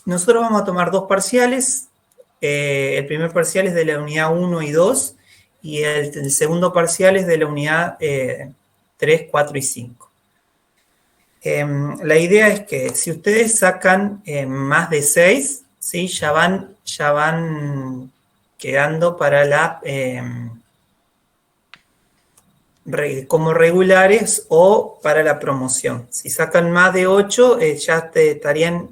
nosotros vamos a tomar 2 parciales. El primer parcial es de la unidad 1 y 2 y el segundo parcial es de la unidad 3, 4 y 5. La idea es que si ustedes sacan más de 6, ¿sí? ya van quedando para como regulares o para la promoción. Si sacan más de 8, ya tendrían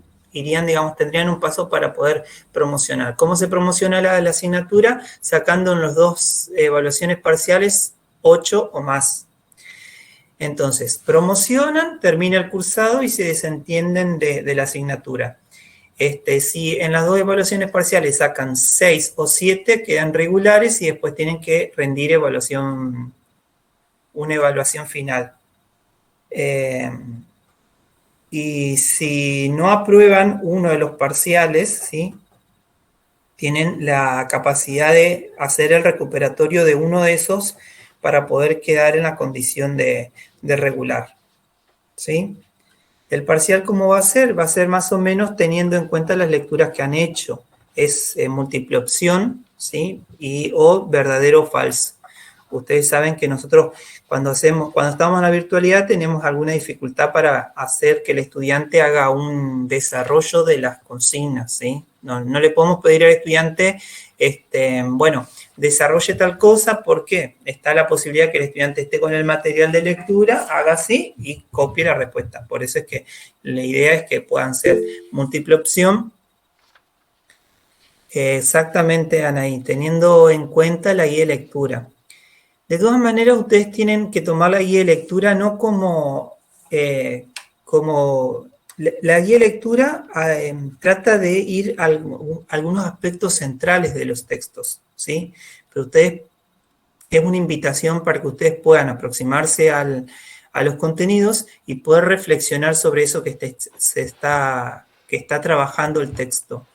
un paso para poder promocionar. ¿Cómo se promociona la asignatura? Sacando en las 2 evaluaciones parciales 8 o más. Entonces, promocionan, termina el cursado y se desentienden de la asignatura. Si en las 2 evaluaciones parciales sacan 6 o 7, quedan regulares y después tienen que rendir una evaluación final. Y si no aprueban uno de los parciales, ¿sí? Tienen la capacidad de hacer el recuperatorio de uno de esos para poder quedar en la condición de regular, ¿sí? El parcial, ¿cómo va a ser? Va a ser más o menos teniendo en cuenta las lecturas que han hecho. Es múltiple opción, ¿sí? O verdadero o falso. Ustedes saben que nosotros cuando estamos en la virtualidad tenemos alguna dificultad para hacer que el estudiante haga un desarrollo de las consignas, ¿sí? No le podemos pedir al estudiante, desarrolle tal cosa, porque está la posibilidad que el estudiante esté con el material de lectura, haga así y copie la respuesta. Por eso es que la idea es que puedan ser múltiple opción. Exactamente, Anaí, teniendo en cuenta la guía de lectura. De todas maneras, ustedes tienen que tomar la guía de lectura no como la guía de lectura trata de ir a algunos aspectos centrales de los textos, ¿sí? Pero ustedes, es una invitación para que ustedes puedan aproximarse a los contenidos y poder reflexionar sobre eso que está trabajando el texto.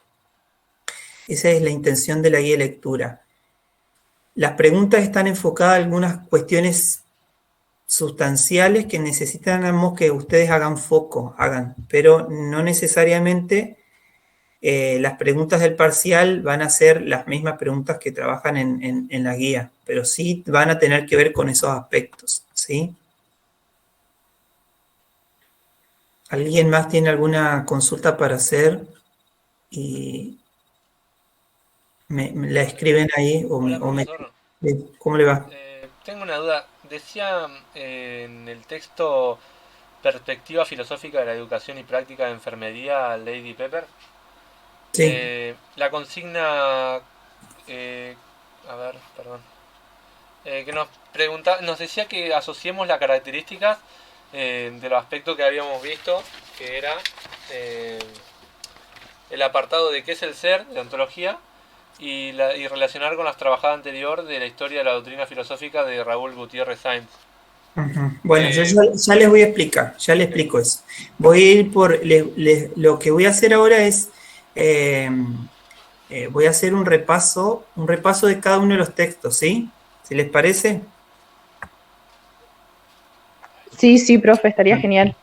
Esa es la intención de la guía de lectura. Las preguntas están enfocadas a algunas cuestiones sustanciales que necesitamos que ustedes hagan foco, pero no necesariamente las preguntas del parcial van a ser las mismas preguntas que trabajan en la guía, pero sí van a tener que ver con esos aspectos, ¿sí? ¿Alguien más tiene alguna consulta para hacer? Y me la escriben ahí Hola, profesor. ¿Cómo le va? Tengo una duda. Decía en el texto Perspectiva filosófica de la educación y práctica de enfermería, Lady Pepper, Sí. la consigna, eh, a ver, perdón, que nos decía que asociemos las características de los aspectos que habíamos visto, que era eh, el apartado de qué es el ser, de ontología, y relacionar con las trabajadas anterior de la historia de la doctrina filosófica de Raúl Gutiérrez Sainz. Ujú. Bueno, yo Eh, ya les voy a explicar, ya les ok. explico eso. Voy a ir lo que voy a hacer ahora es, eh, voy a hacer un repaso de cada uno de los textos, ¿sí? ¿Si les parece? Sí, profe, estaría genial.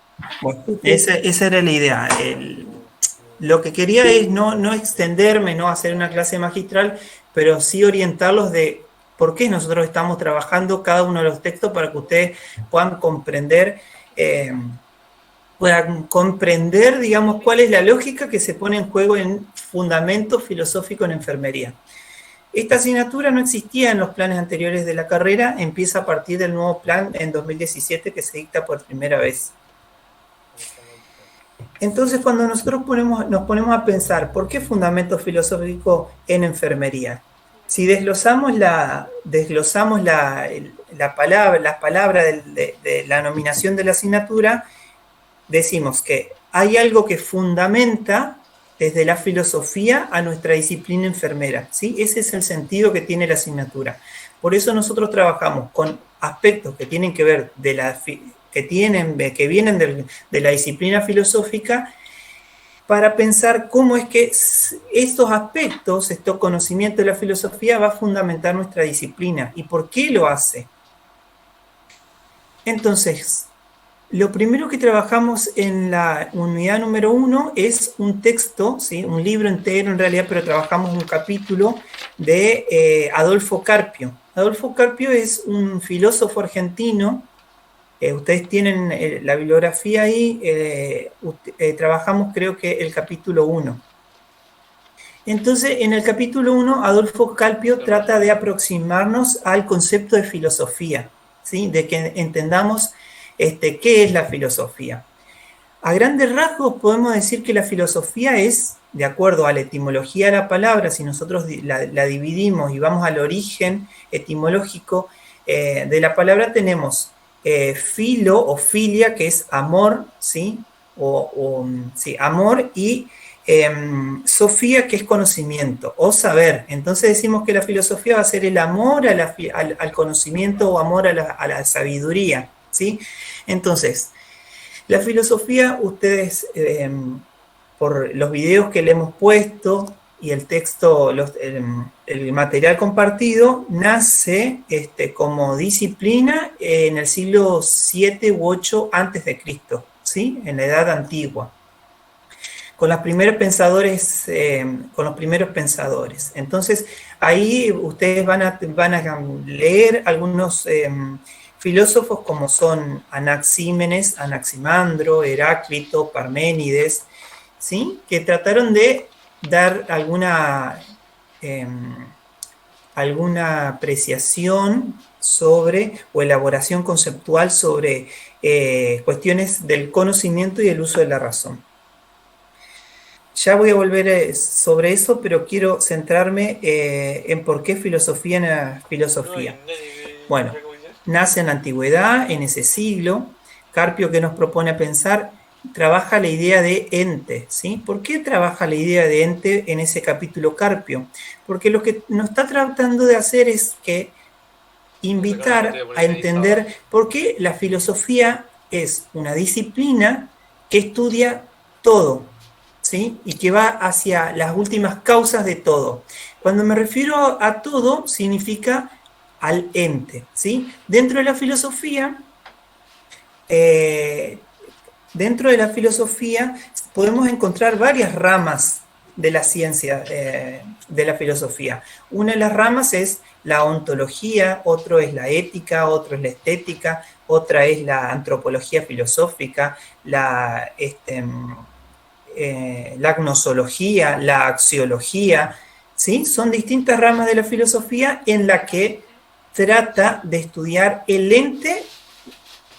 Bueno, esa era la idea. Lo que quería es no extenderme, no hacer una clase magistral, pero sí orientarlos de por qué nosotros estamos trabajando cada uno de los textos para que ustedes puedan comprender, digamos, cuál es la lógica que se pone en juego en fundamento filosófico en enfermería. Esta asignatura no existía en los planes anteriores de la carrera, empieza a partir del nuevo plan en 2017 que se dicta por primera vez. Entonces, cuando nosotros nos ponemos a pensar, ¿por qué fundamento filosófico en enfermería? Si desglosamos las palabras de la nominación de la asignatura, decimos que hay algo que fundamenta desde la filosofía a nuestra disciplina enfermera, ¿sí? Ese es el sentido que tiene la asignatura. Por eso nosotros trabajamos con aspectos que tienen que ver que vienen de la disciplina filosófica para pensar cómo es que estos aspectos, estos conocimientos de la filosofía va a fundamentar nuestra disciplina y por qué lo hace. Entonces, Lo primero que trabajamos en la unidad número 1 es un texto, ¿sí? Un libro entero en realidad, pero trabajamos un capítulo de Adolfo Carpio. Adolfo Carpio es un filósofo argentino. Ustedes tienen la bibliografía ahí. Trabajamos creo que el capítulo 1. Entonces, en el capítulo 1, Adolfo Carpio trata de aproximarnos al concepto de filosofía, ¿sí? De que entendamos qué es la filosofía. A grandes rasgos podemos decir que la filosofía es, de acuerdo a la etimología de la palabra, si nosotros la dividimos y vamos al origen etimológico de la palabra, tenemos filo o filia, que es amor, ¿sí? Sí, amor, y sofía, que es conocimiento o saber. Entonces decimos que la filosofía va a ser el amor al conocimiento o amor a la sabiduría, ¿sí? Entonces, la filosofía, ustedes, por los videos que le hemos puesto y el texto, el material compartido, nace como disciplina en el siglo 7 u 8 antes de Cristo, ¿sí? En la Edad Antigua, con los primeros pensadores. Entonces, ahí ustedes van a leer algunos filósofos como son Anaxímenes, Anaximandro, Heráclito, Parménides, ¿sí? Que trataron de dar alguna apreciación sobre, o elaboración conceptual sobre cuestiones del conocimiento y el uso de la razón. Ya voy a volver sobre eso, pero quiero centrarme en por qué filosofía en la filosofía. Bueno, nace en la antigüedad, en ese siglo. Carpio, que nos propone pensar, trabaja la idea de ente, ¿sí? ¿Por qué trabaja la idea de ente en ese capítulo Carpio? Porque lo que nos está tratando de hacer es que invitar a entender por qué la filosofía es una disciplina que estudia todo, ¿sí? Y que va hacia las últimas causas de todo. Cuando me refiero a todo, significa al ente, ¿sí? Dentro de la filosofía podemos encontrar varias ramas de la ciencia de la filosofía. Una de las ramas es la ontología, otro es la ética, otro es la estética, otra es la antropología filosófica, la gnosología, la axiología, ¿sí? Son distintas ramas de la filosofía en la que trata de estudiar el ente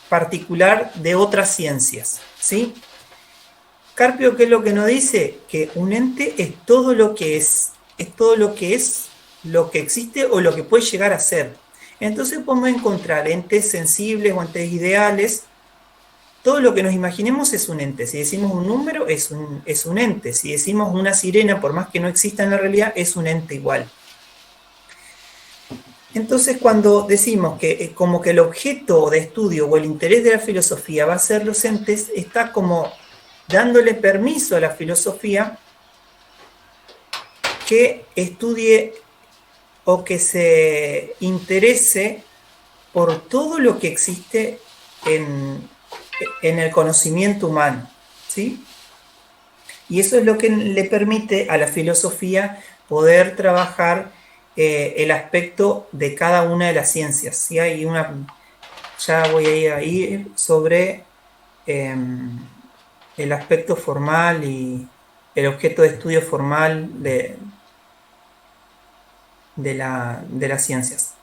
particular de otras ciencias, ¿sí? Carpio, ¿qué es lo que nos dice? Que un ente es todo lo que es todo lo que es, lo que existe o lo que puede llegar a ser. Entonces podemos encontrar entes sensibles o entes ideales. Todo lo que nos imaginemos es un ente. Si decimos un número, es un ente. Si decimos una sirena, por más que no exista en la realidad, es un ente igual. Entonces, cuando decimos que como que el objeto de estudio o el interés de la filosofía va a ser los entes, está como dándole permiso a la filosofía que estudie o que se interese por todo lo que existe en el conocimiento humano, ¿sí? Y eso es lo que le permite a la filosofía poder trabajar el aspecto de cada una de las ciencias, ¿sí? Ya voy a ir sobre el aspecto formal y el objeto de estudio formal de las ciencias.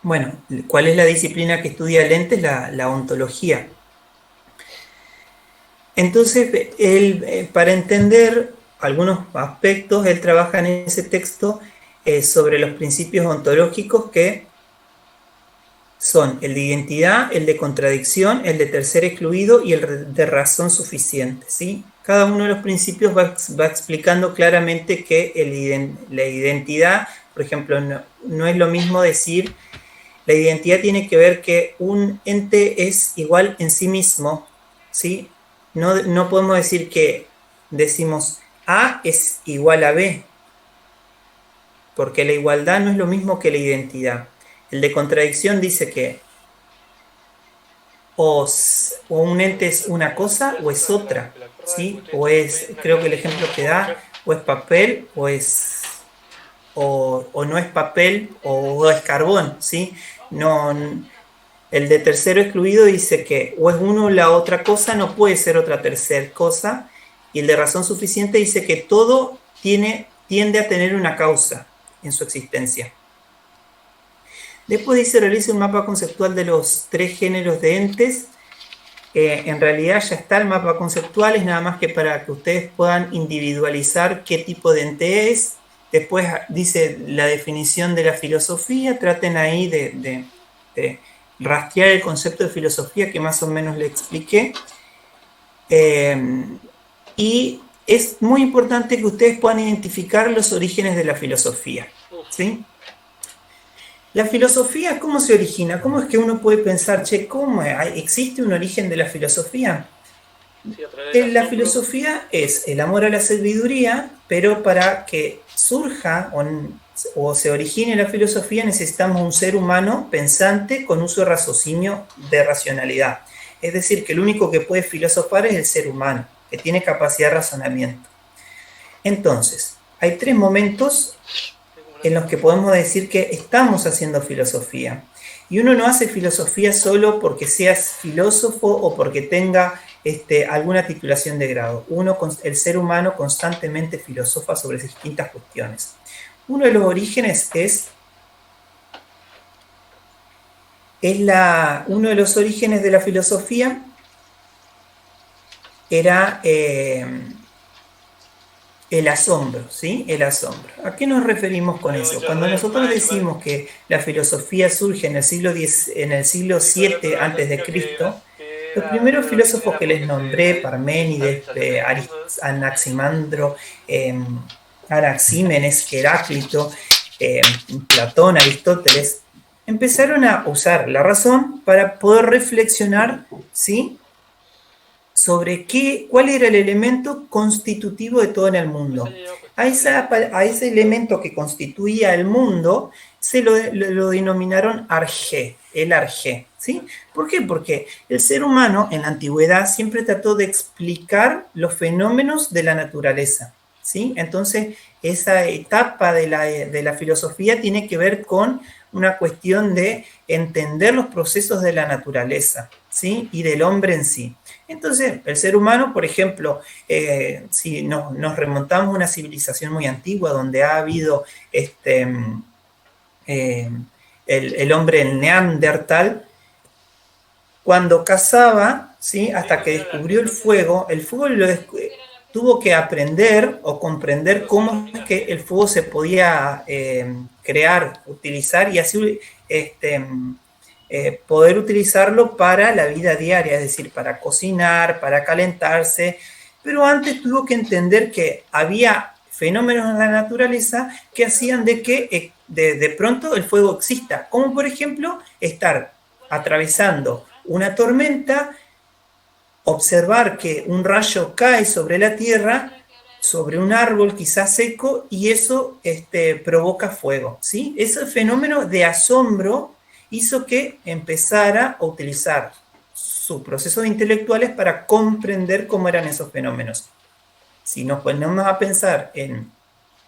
Bueno, ¿cuál es la disciplina que estudia el ente? La ontología. Entonces, para entender algunos aspectos, él trabaja en ese texto sobre los principios ontológicos, que son el de identidad, el de contradicción, el de tercer excluido y el de razón suficiente, ¿sí? Cada uno de los principios va explicando claramente que la identidad, por ejemplo, no es lo mismo decir, la identidad tiene que ver que un ente es igual en sí mismo, ¿sí? No podemos decir que decimos A es igual a B, porque la igualdad no es lo mismo que la identidad. El de contradicción dice que o un ente es una cosa o es otra, ¿sí? O es, creo que el ejemplo que da, o es papel o no es papel o es carbón, ¿sí? No, el de tercero excluido dice que o es uno o la otra cosa, no puede ser otra tercera cosa, y el de razón suficiente dice que todo tiende a tener una causa en su existencia. Después dice, realiza un mapa conceptual de los 3 géneros de entes. En realidad ya está el mapa conceptual, es nada más que para que ustedes puedan individualizar qué tipo de ente es. Después dice la definición de la filosofía, traten ahí de rastrear el concepto de filosofía que más o menos le expliqué. Y es muy importante que ustedes puedan identificar los orígenes de la filosofía, ¿sí? La filosofía, ¿cómo se origina? ¿Cómo es que uno puede pensar, che, ¿cómo existe un origen de la filosofía? La filosofía es el amor a la sabiduría, pero para que surja o se origine la filosofía necesitamos un ser humano pensante con uso de raciocinio, de racionalidad. Es decir, que el único que puede filosofar es el ser humano, que tiene capacidad de razonamiento. Entonces, hay 3 momentos en los que podemos decir que estamos haciendo filosofía. Y uno no hace filosofía solo porque seas filósofo o porque tenga alguna titulación de grado. El ser humano constantemente filosofa sobre distintas cuestiones. Uno de los orígenes uno de los orígenes de la filosofía era el asombro, ¿sí? El asombro. ¿A qué nos referimos con eso? Cuando nosotros decimos que la filosofía surge en el siglo VII antes de Cristo, los primeros filósofos que les nombré, Parménides, Anaximandro, Anaxímenes, Heráclito, Platón, Aristóteles, empezaron a usar la razón para poder reflexionar, ¿sí?, sobre cuál era el elemento constitutivo de todo en el mundo. A ese elemento que constituía el mundo se lo denominaron arjé, el arjé, ¿sí? ¿Por qué? Porque el ser humano en la antigüedad siempre trató de explicar los fenómenos de la naturaleza, ¿sí? Entonces, esa etapa de la filosofía tiene que ver con una cuestión de entender los procesos de la naturaleza, ¿sí?, y del hombre en sí. Entonces, el ser humano, por ejemplo, si nos remontamos a una civilización muy antigua donde ha habido el hombre neandertal, cuando cazaba, ¿sí?, hasta que descubrió el fuego tuvo que aprender o comprender cómo es que el fuego se podía crear, utilizar y así poder utilizarlo para la vida diaria, es decir, para cocinar, para calentarse, pero antes tuvo que entender que había fenómenos en la naturaleza que hacían de que de pronto el fuego exista, como por ejemplo estar atravesando una tormenta, observar que un rayo cae sobre la tierra, sobre un árbol quizás seco, y eso provoca fuego, ¿sí? Ese fenómeno de asombro hizo que empezara a utilizar sus procesos intelectuales para comprender cómo eran esos fenómenos. Si nos ponemos a pensar en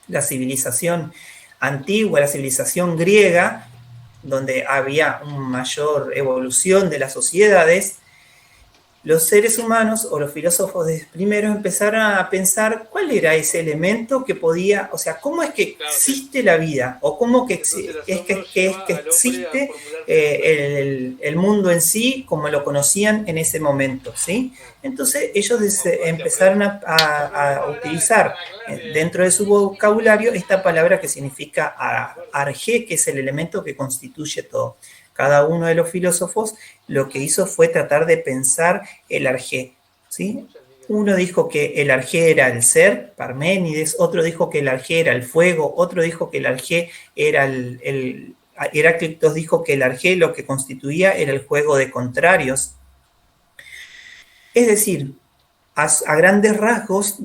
la civilización antigua, la civilización griega, donde había una mayor evolución de las sociedades, los seres humanos o los filósofos primero empezaron a pensar cuál era ese elemento que podía, o sea, cómo es que existe la vida o cómo es que existe el mundo en sí como lo conocían en ese momento, ¿sí? Entonces ellos empezaron a utilizar dentro de su vocabulario esta palabra que significa arjé, que es el elemento que constituye todo. Cada uno de los filósofos lo que hizo fue tratar de pensar el arjé, ¿sí? Uno dijo que el arjé era el ser, Parménides, otro dijo que el arjé era el fuego, otro dijo que el arjé era Heráclito dijo que el arjé lo que constituía era el juego de contrarios. Es decir, a grandes rasgos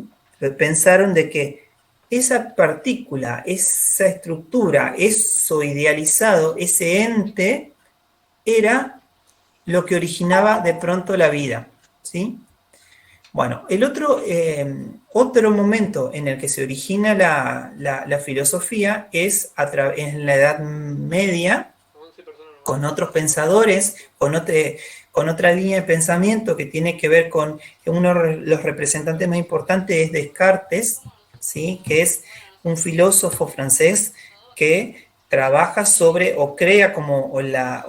pensaron de que esa partícula, esa estructura, eso idealizado, ese ente, era lo que originaba de pronto la vida, ¿sí? Bueno, el otro momento en el que se origina la filosofía es en la Edad Media, con otros pensadores, con otra línea de pensamiento que tiene que ver con uno de los representantes más importantes es Descartes, ¿sí? Que es un filósofo francés que trabaja sobre o crea como la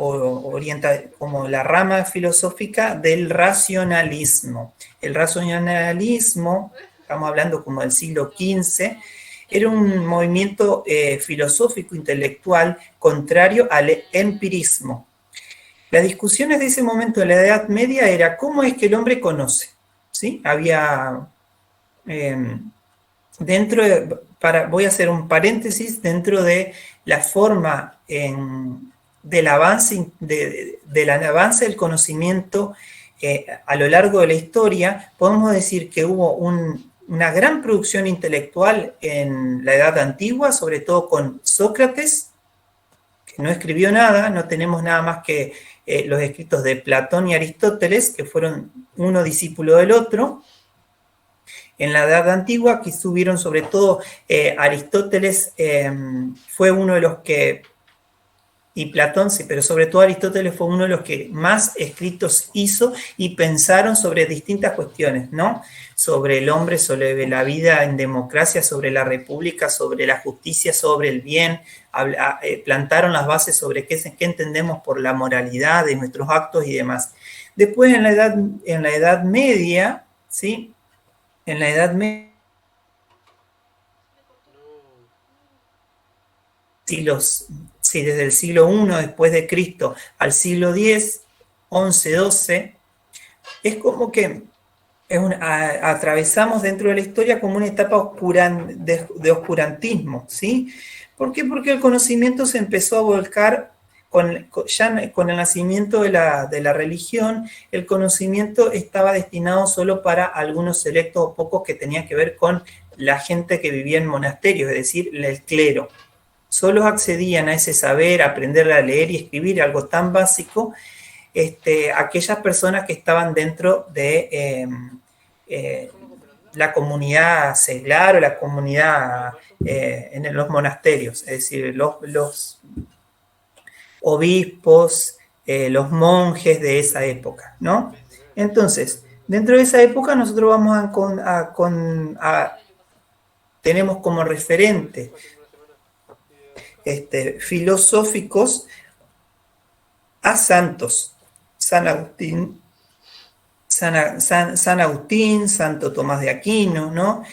rama filosófica del racionalismo. El racionalismo, estamos hablando como del siglo XV, era un movimiento filosófico, intelectual, contrario al empirismo. Las discusiones de ese momento de la Edad Media era cómo es que el hombre conoce, ¿sí? Había voy a hacer un paréntesis dentro de la forma del avance del conocimiento a lo largo de la historia. Podemos decir que hubo una gran producción intelectual en la Edad Antigua, sobre todo con Sócrates, que no escribió nada, no tenemos nada más que los escritos de Platón y Aristóteles, que fueron uno discípulo del otro. En la Edad Antigua, que estuvieron sobre todo Aristóteles, fue uno de los que, y Platón, sí, pero sobre todo Aristóteles fue uno de los que más escritos hizo y pensaron sobre distintas cuestiones, ¿no? Sobre el hombre, sobre la vida en democracia, sobre la república, sobre la justicia, sobre el bien. Plantaron las bases sobre qué entendemos por la moralidad de nuestros actos y demás. Después, en la Edad Media, ¿sí? En la Edad Media, desde el siglo I después de Cristo al siglo X, XI, XII, es como que atravesamos dentro de la historia como una etapa de oscurantismo, ¿sí? ¿Por qué? Porque el conocimiento se empezó a volcar ya con el nacimiento de la religión. El conocimiento estaba destinado solo para algunos selectos o pocos que tenían que ver con la gente que vivía en monasterios, es decir, el clero. Solo accedían a ese saber, a aprender a leer y escribir, algo tan básico, aquellas personas que estaban dentro de la comunidad seglar o la comunidad en los monasterios, es decir, los obispos, los monjes de esa época, ¿no? Entonces, dentro de esa época nosotros vamos tenemos como referente filosóficos a santos, San Agustín, Santo Tomás de Aquino, ¿no?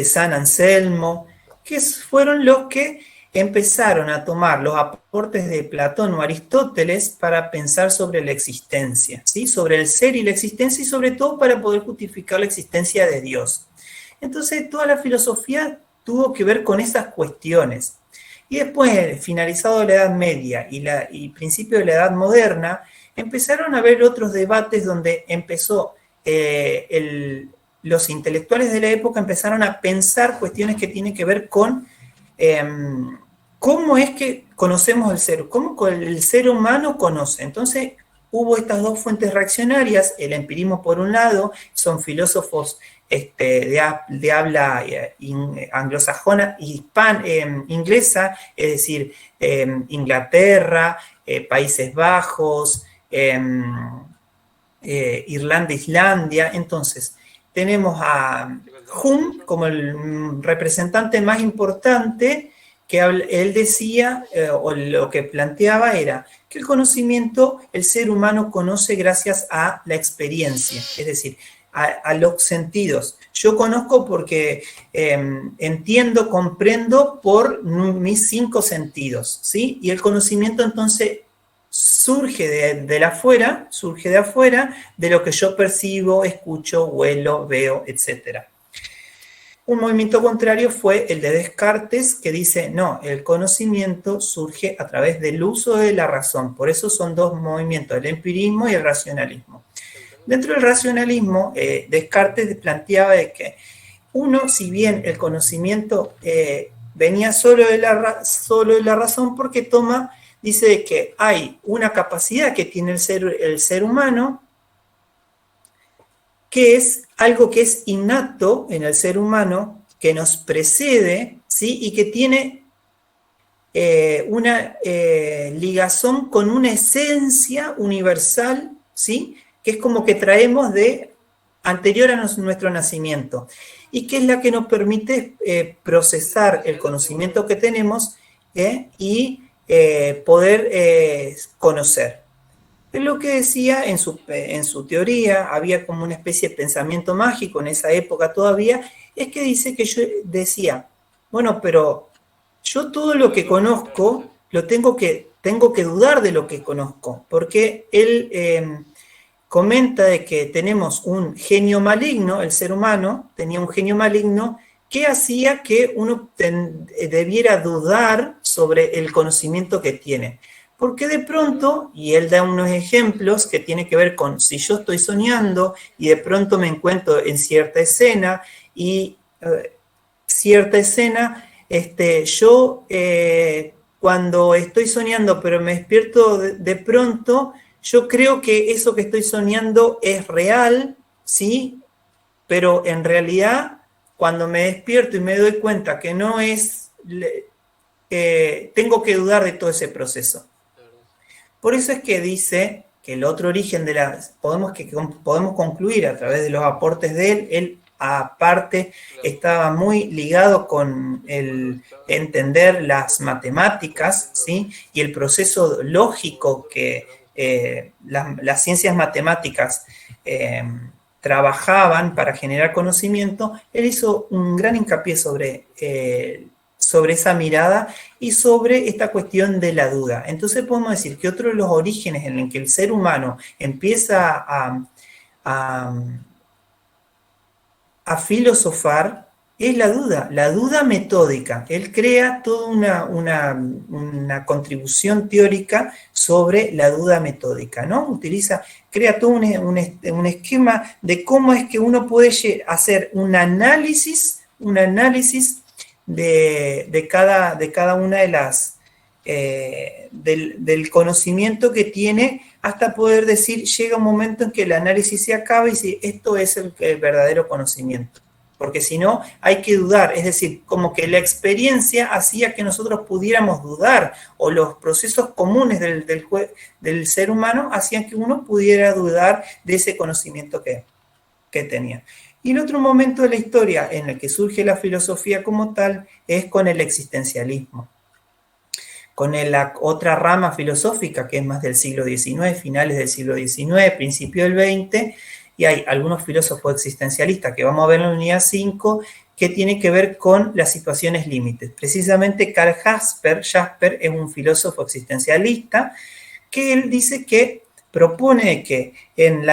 San Anselmo, que fueron los que empezaron a tomar los aportes de Platón o Aristóteles para pensar sobre la existencia, ¿sí? Sobre el ser y la existencia, y sobre todo para poder justificar la existencia de Dios. Entonces, toda la filosofía tuvo que ver con esas cuestiones. Y después, finalizado la Edad Media y principio de la Edad Moderna, empezaron a haber otros debates donde los intelectuales de la época empezaron a pensar cuestiones que tienen que ver con cómo es que conocemos el ser, cómo el ser humano conoce. Entonces hubo estas dos fuentes reaccionarias, el empirismo por un lado, son filósofos de habla anglosajona, inglesa, es decir, Inglaterra, Países Bajos, Irlanda, Islandia. Entonces, tenemos a Hume como el representante más importante, que él decía, o lo que planteaba era que el conocimiento, el ser humano conoce gracias a la experiencia, es decir, a los sentidos. Yo conozco porque entiendo, comprendo por mis 5 sentidos, ¿sí? Y el conocimiento entonces surge de afuera, de lo que yo percibo, escucho, huelo, veo, etc. Un movimiento contrario fue el de Descartes, que dice, no, el conocimiento surge a través del uso de la razón. Por eso son dos movimientos, el empirismo y el racionalismo. Dentro del racionalismo, Descartes planteaba de que si bien el conocimiento venía solo de la razón, porque toma dice que hay una capacidad que tiene el ser humano, que es algo que es innato en el ser humano, que nos precede, ¿sí? Y que tiene una ligazón con una esencia universal, ¿sí? Que es como que traemos de anterior a nuestro nacimiento, y que es la que nos permite procesar el conocimiento que tenemos y poder conocer. Es lo que decía en su teoría, había como una especie de pensamiento mágico en esa época todavía, es que dice que yo decía, bueno, pero yo todo lo que conozco, tengo que dudar de lo que conozco, porque él comenta de que tenemos un genio maligno, el ser humano tenía un genio maligno que hacía que uno debiera dudar sobre el conocimiento que tiene. Porque de pronto, y él da unos ejemplos que tiene que ver con si yo estoy soñando y de pronto me encuentro en cierta escena y yo cuando estoy soñando pero me despierto de pronto, yo creo que eso que estoy soñando es real, ¿sí? Pero en realidad, cuando me despierto y me doy cuenta que no es, tengo que dudar de todo ese proceso. Por eso es que dice que el otro origen podemos concluir a través de los aportes de él aparte estaba muy ligado con el entender las matemáticas, ¿sí? Y el proceso lógico que las ciencias matemáticas trabajaban para generar conocimiento. Él hizo un gran hincapié sobre esa mirada y sobre esta cuestión de la duda. Entonces podemos decir que otro de los orígenes en el que el ser humano empieza a filosofar es la duda metódica. Él crea toda una contribución teórica sobre la duda metódica, ¿no? Crea todo un esquema de cómo es que uno puede hacer un análisis de cada una de las del conocimiento que tiene, hasta poder decir, llega un momento en que el análisis se acaba y dice, esto es el verdadero conocimiento. Porque si no, hay que dudar, es decir, como que la experiencia hacía que nosotros pudiéramos dudar, o los procesos comunes del ser humano hacían que uno pudiera dudar de ese conocimiento que tenía. Y el otro momento de la historia en el que surge la filosofía como tal es con el existencialismo, con la otra rama filosófica que es más del siglo XIX, finales del siglo XIX, principio del XX, y hay algunos filósofos existencialistas que vamos a ver en la unidad 5 que tiene que ver con las situaciones límites. Precisamente Karl Jasper es un filósofo existencialista que él dice que propone que en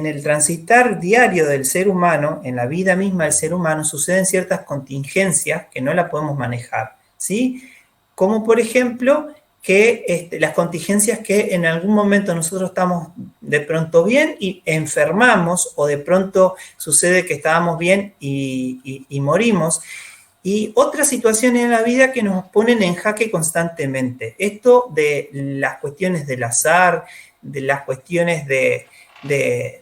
el transitar diario del ser humano, en la vida misma del ser humano, suceden ciertas contingencias que no la podemos manejar, ¿sí? Como por ejemplo que las contingencias que en algún momento nosotros estamos de pronto bien y enfermamos, o de pronto sucede que estábamos bien y morimos, y otras situaciones en la vida que nos ponen en jaque constantemente. Esto de las cuestiones del azar, de las cuestiones de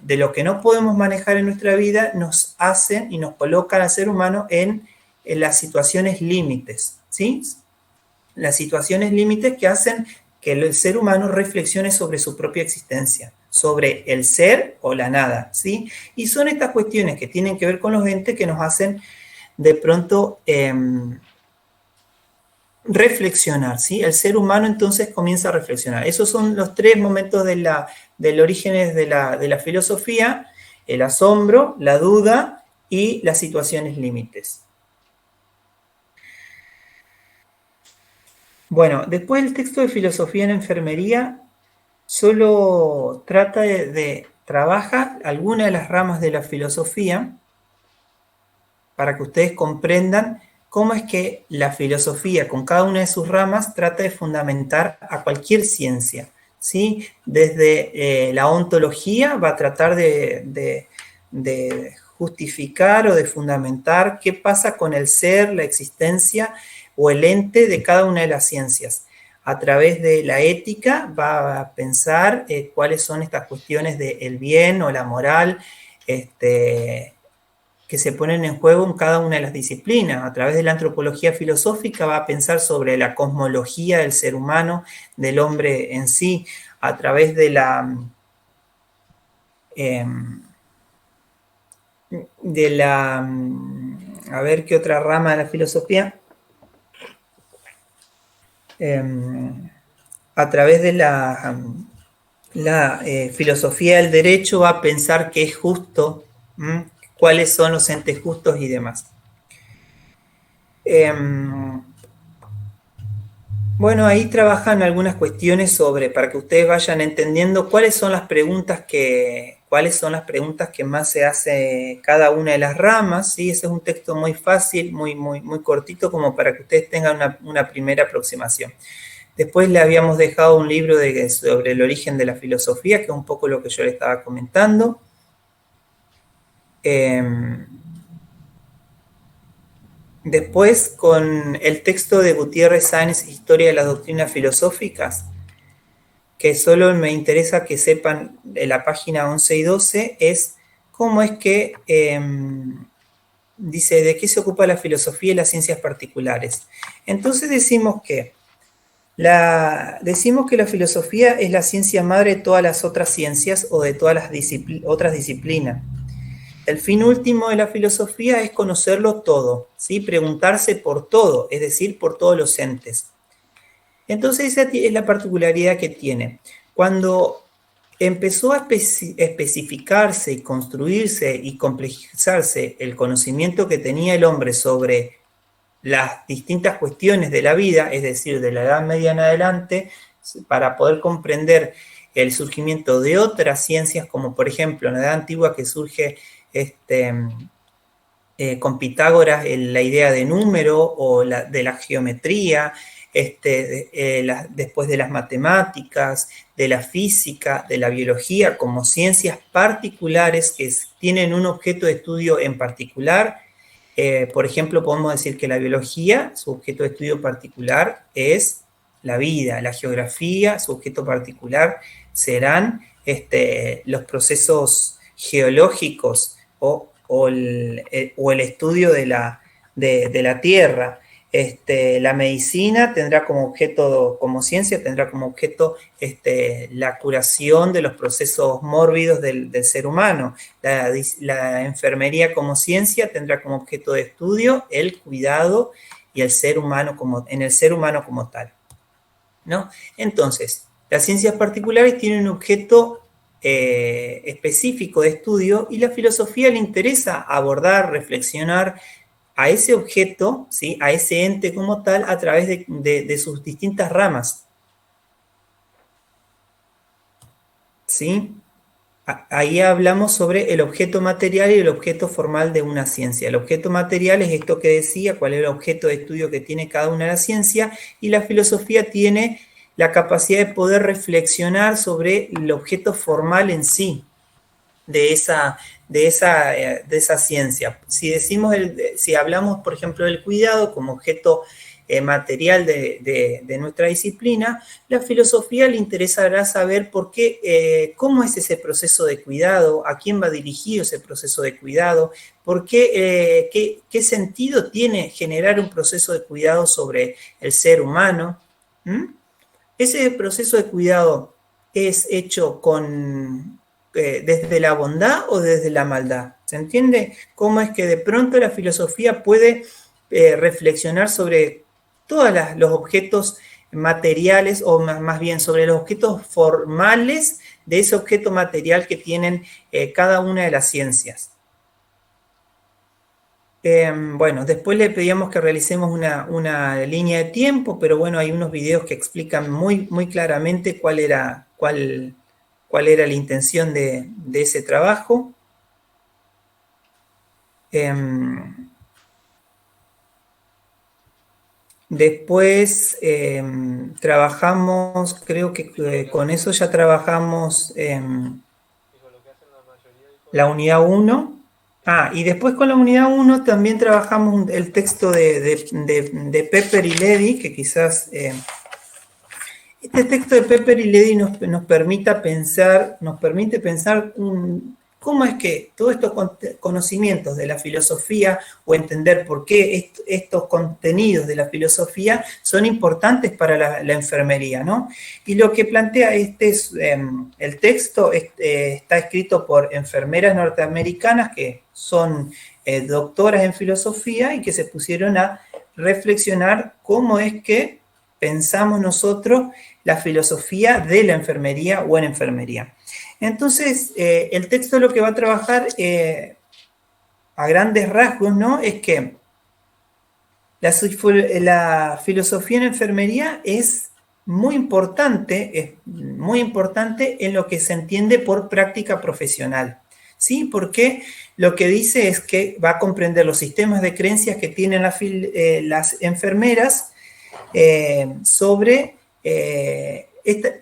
lo que no podemos manejar en nuestra vida, nos hacen y nos colocan al ser humano en las situaciones límites, ¿sí? Las situaciones límites que hacen que el ser humano reflexione sobre su propia existencia, sobre el ser o la nada, ¿sí? Y son estas cuestiones que tienen que ver con los entes que nos hacen de pronto reflexionar, ¿sí? El ser humano entonces comienza a reflexionar. Esos son los tres momentos del origen de la filosofía: el asombro, la duda y las situaciones límites. Bueno, después el texto de filosofía en enfermería solo trata trabaja alguna de las ramas de la filosofía para que ustedes comprendan cómo es que la filosofía, con cada una de sus ramas, trata de fundamentar a cualquier ciencia, ¿sí? Desde la ontología va a tratar de justificar o de fundamentar qué pasa con el ser, la existencia o el ente de cada una de las ciencias. a través de la ética va a pensar cuáles son estas cuestiones del bien o la moral, que se ponen en juego en cada una de las disciplinas. A través de la antropología filosófica va a pensar sobre la cosmología del ser humano, del hombre en sí, a través de a ver qué otra rama de la filosofía, a través de la filosofía del derecho va a pensar qué es justo, cuáles son los entes justos y demás. Bueno, ahí trabajan algunas cuestiones para que ustedes vayan entendiendo cuáles son las preguntas que más se hace cada una de las ramas, ¿sí? Ese es un texto muy fácil, muy cortito, como para que ustedes tengan una primera aproximación. Después le habíamos dejado un libro sobre el origen de la filosofía, que es un poco lo que yo le estaba comentando. Después, con el texto de Gutiérrez Sáenz, Historia de las Doctrinas Filosóficas, que solo me interesa que sepan de la página 11 y 12, es cómo es que dice de qué se ocupa la filosofía y las ciencias particulares. Entonces decimos que la filosofía es la ciencia madre de todas las otras ciencias o de todas las otras disciplinas. El fin último de la filosofía es conocerlo todo, ¿sí? Preguntarse por todo, es decir, por todos los entes. Entonces esa es la particularidad que tiene. Cuando empezó a especificarse y construirse y complejizarse el conocimiento que tenía el hombre sobre las distintas cuestiones de la vida, es decir, de la Edad Media en adelante, para poder comprender el surgimiento de otras ciencias, como por ejemplo en la Edad Antigua que surge con Pitágoras la idea de número o de la geometría, después de las matemáticas, de la física, de la biología, como ciencias particulares que tienen un objeto de estudio en particular. Por ejemplo, podemos decir que la biología, su objeto de estudio particular es la vida. La geografía, su objeto particular serán los procesos geológicos o el estudio de la Tierra. La medicina tendrá como objeto, como ciencia, tendrá como objeto la curación de los procesos mórbidos del ser humano. La enfermería como ciencia tendrá como objeto de estudio el cuidado y en el ser humano como tal, ¿no? Entonces, las ciencias particulares tienen un objeto específico de estudio y la filosofía le interesa abordar, reflexionar a ese objeto, ¿sí? A ese ente como tal, a través de sus distintas ramas. ¿Sí? Ahí hablamos sobre el objeto material y el objeto formal de una ciencia. El objeto material es esto que decía, cuál es el objeto de estudio que tiene cada una de las ciencias, y la filosofía tiene la capacidad de poder reflexionar sobre el objeto formal en sí de esa ciencia. Si hablamos, por ejemplo, del cuidado como objeto material de nuestra disciplina, la filosofía le interesará saber por qué, cómo es ese proceso de cuidado, a quién va dirigido ese proceso de cuidado, por qué, qué sentido tiene generar un proceso de cuidado sobre el ser humano. Ese proceso de cuidado es hecho desde la bondad o desde la maldad. ¿Se entiende? Cómo es que de pronto la filosofía puede reflexionar sobre todos los objetos materiales, o más bien sobre los objetos formales de ese objeto material que tienen cada una de las ciencias. Bueno, después le pedíamos que realicemos una línea de tiempo, pero bueno, hay unos videos que explican muy claramente cuál era la intención de ese trabajo. Después trabajamos, creo que con eso ya trabajamos la unidad 1. Y después con la unidad 1 también trabajamos el texto de Pepper y Levy, que quizás Este texto de Pepper y Ledy nos permite pensar cómo es que todos estos conocimientos de la filosofía o entender por qué estos contenidos de la filosofía son importantes para la enfermería, ¿no? Y lo que plantea el texto está escrito por enfermeras norteamericanas que son doctoras en filosofía y que se pusieron a reflexionar cómo es que pensamos nosotros la filosofía de la enfermería o en enfermería. Entonces, el texto lo que va a trabajar a grandes rasgos, ¿no? Es que la filosofía en enfermería es muy importante en lo que se entiende por práctica profesional, ¿sí? Porque lo que dice es que va a comprender los sistemas de creencias que tienen las enfermeras sobre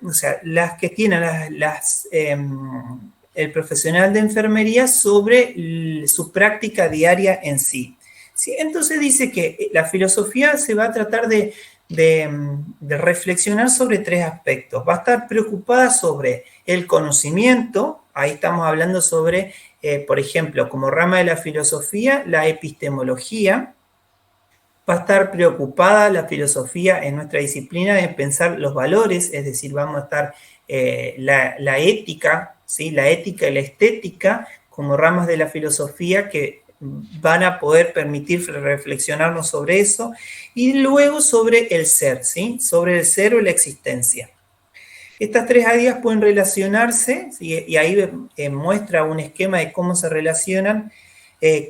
o sea, las que tienen el profesional de enfermería sobre su práctica diaria en sí. ¿Sí? Entonces dice que la filosofía se va a tratar de reflexionar sobre tres aspectos. Va a estar preocupada sobre el conocimiento, ahí estamos hablando sobre, por ejemplo, como rama de la filosofía, la epistemología. Va a estar preocupada la filosofía en nuestra disciplina en pensar los valores, es decir, vamos a estar la ética, ¿sí? La ética y la estética como ramas de la filosofía que van a poder permitir reflexionarnos sobre eso, y luego sobre el ser, ¿sí? Sobre el ser o la existencia. Estas tres áreas pueden relacionarse, ¿sí? Y ahí muestra un esquema de cómo se relacionan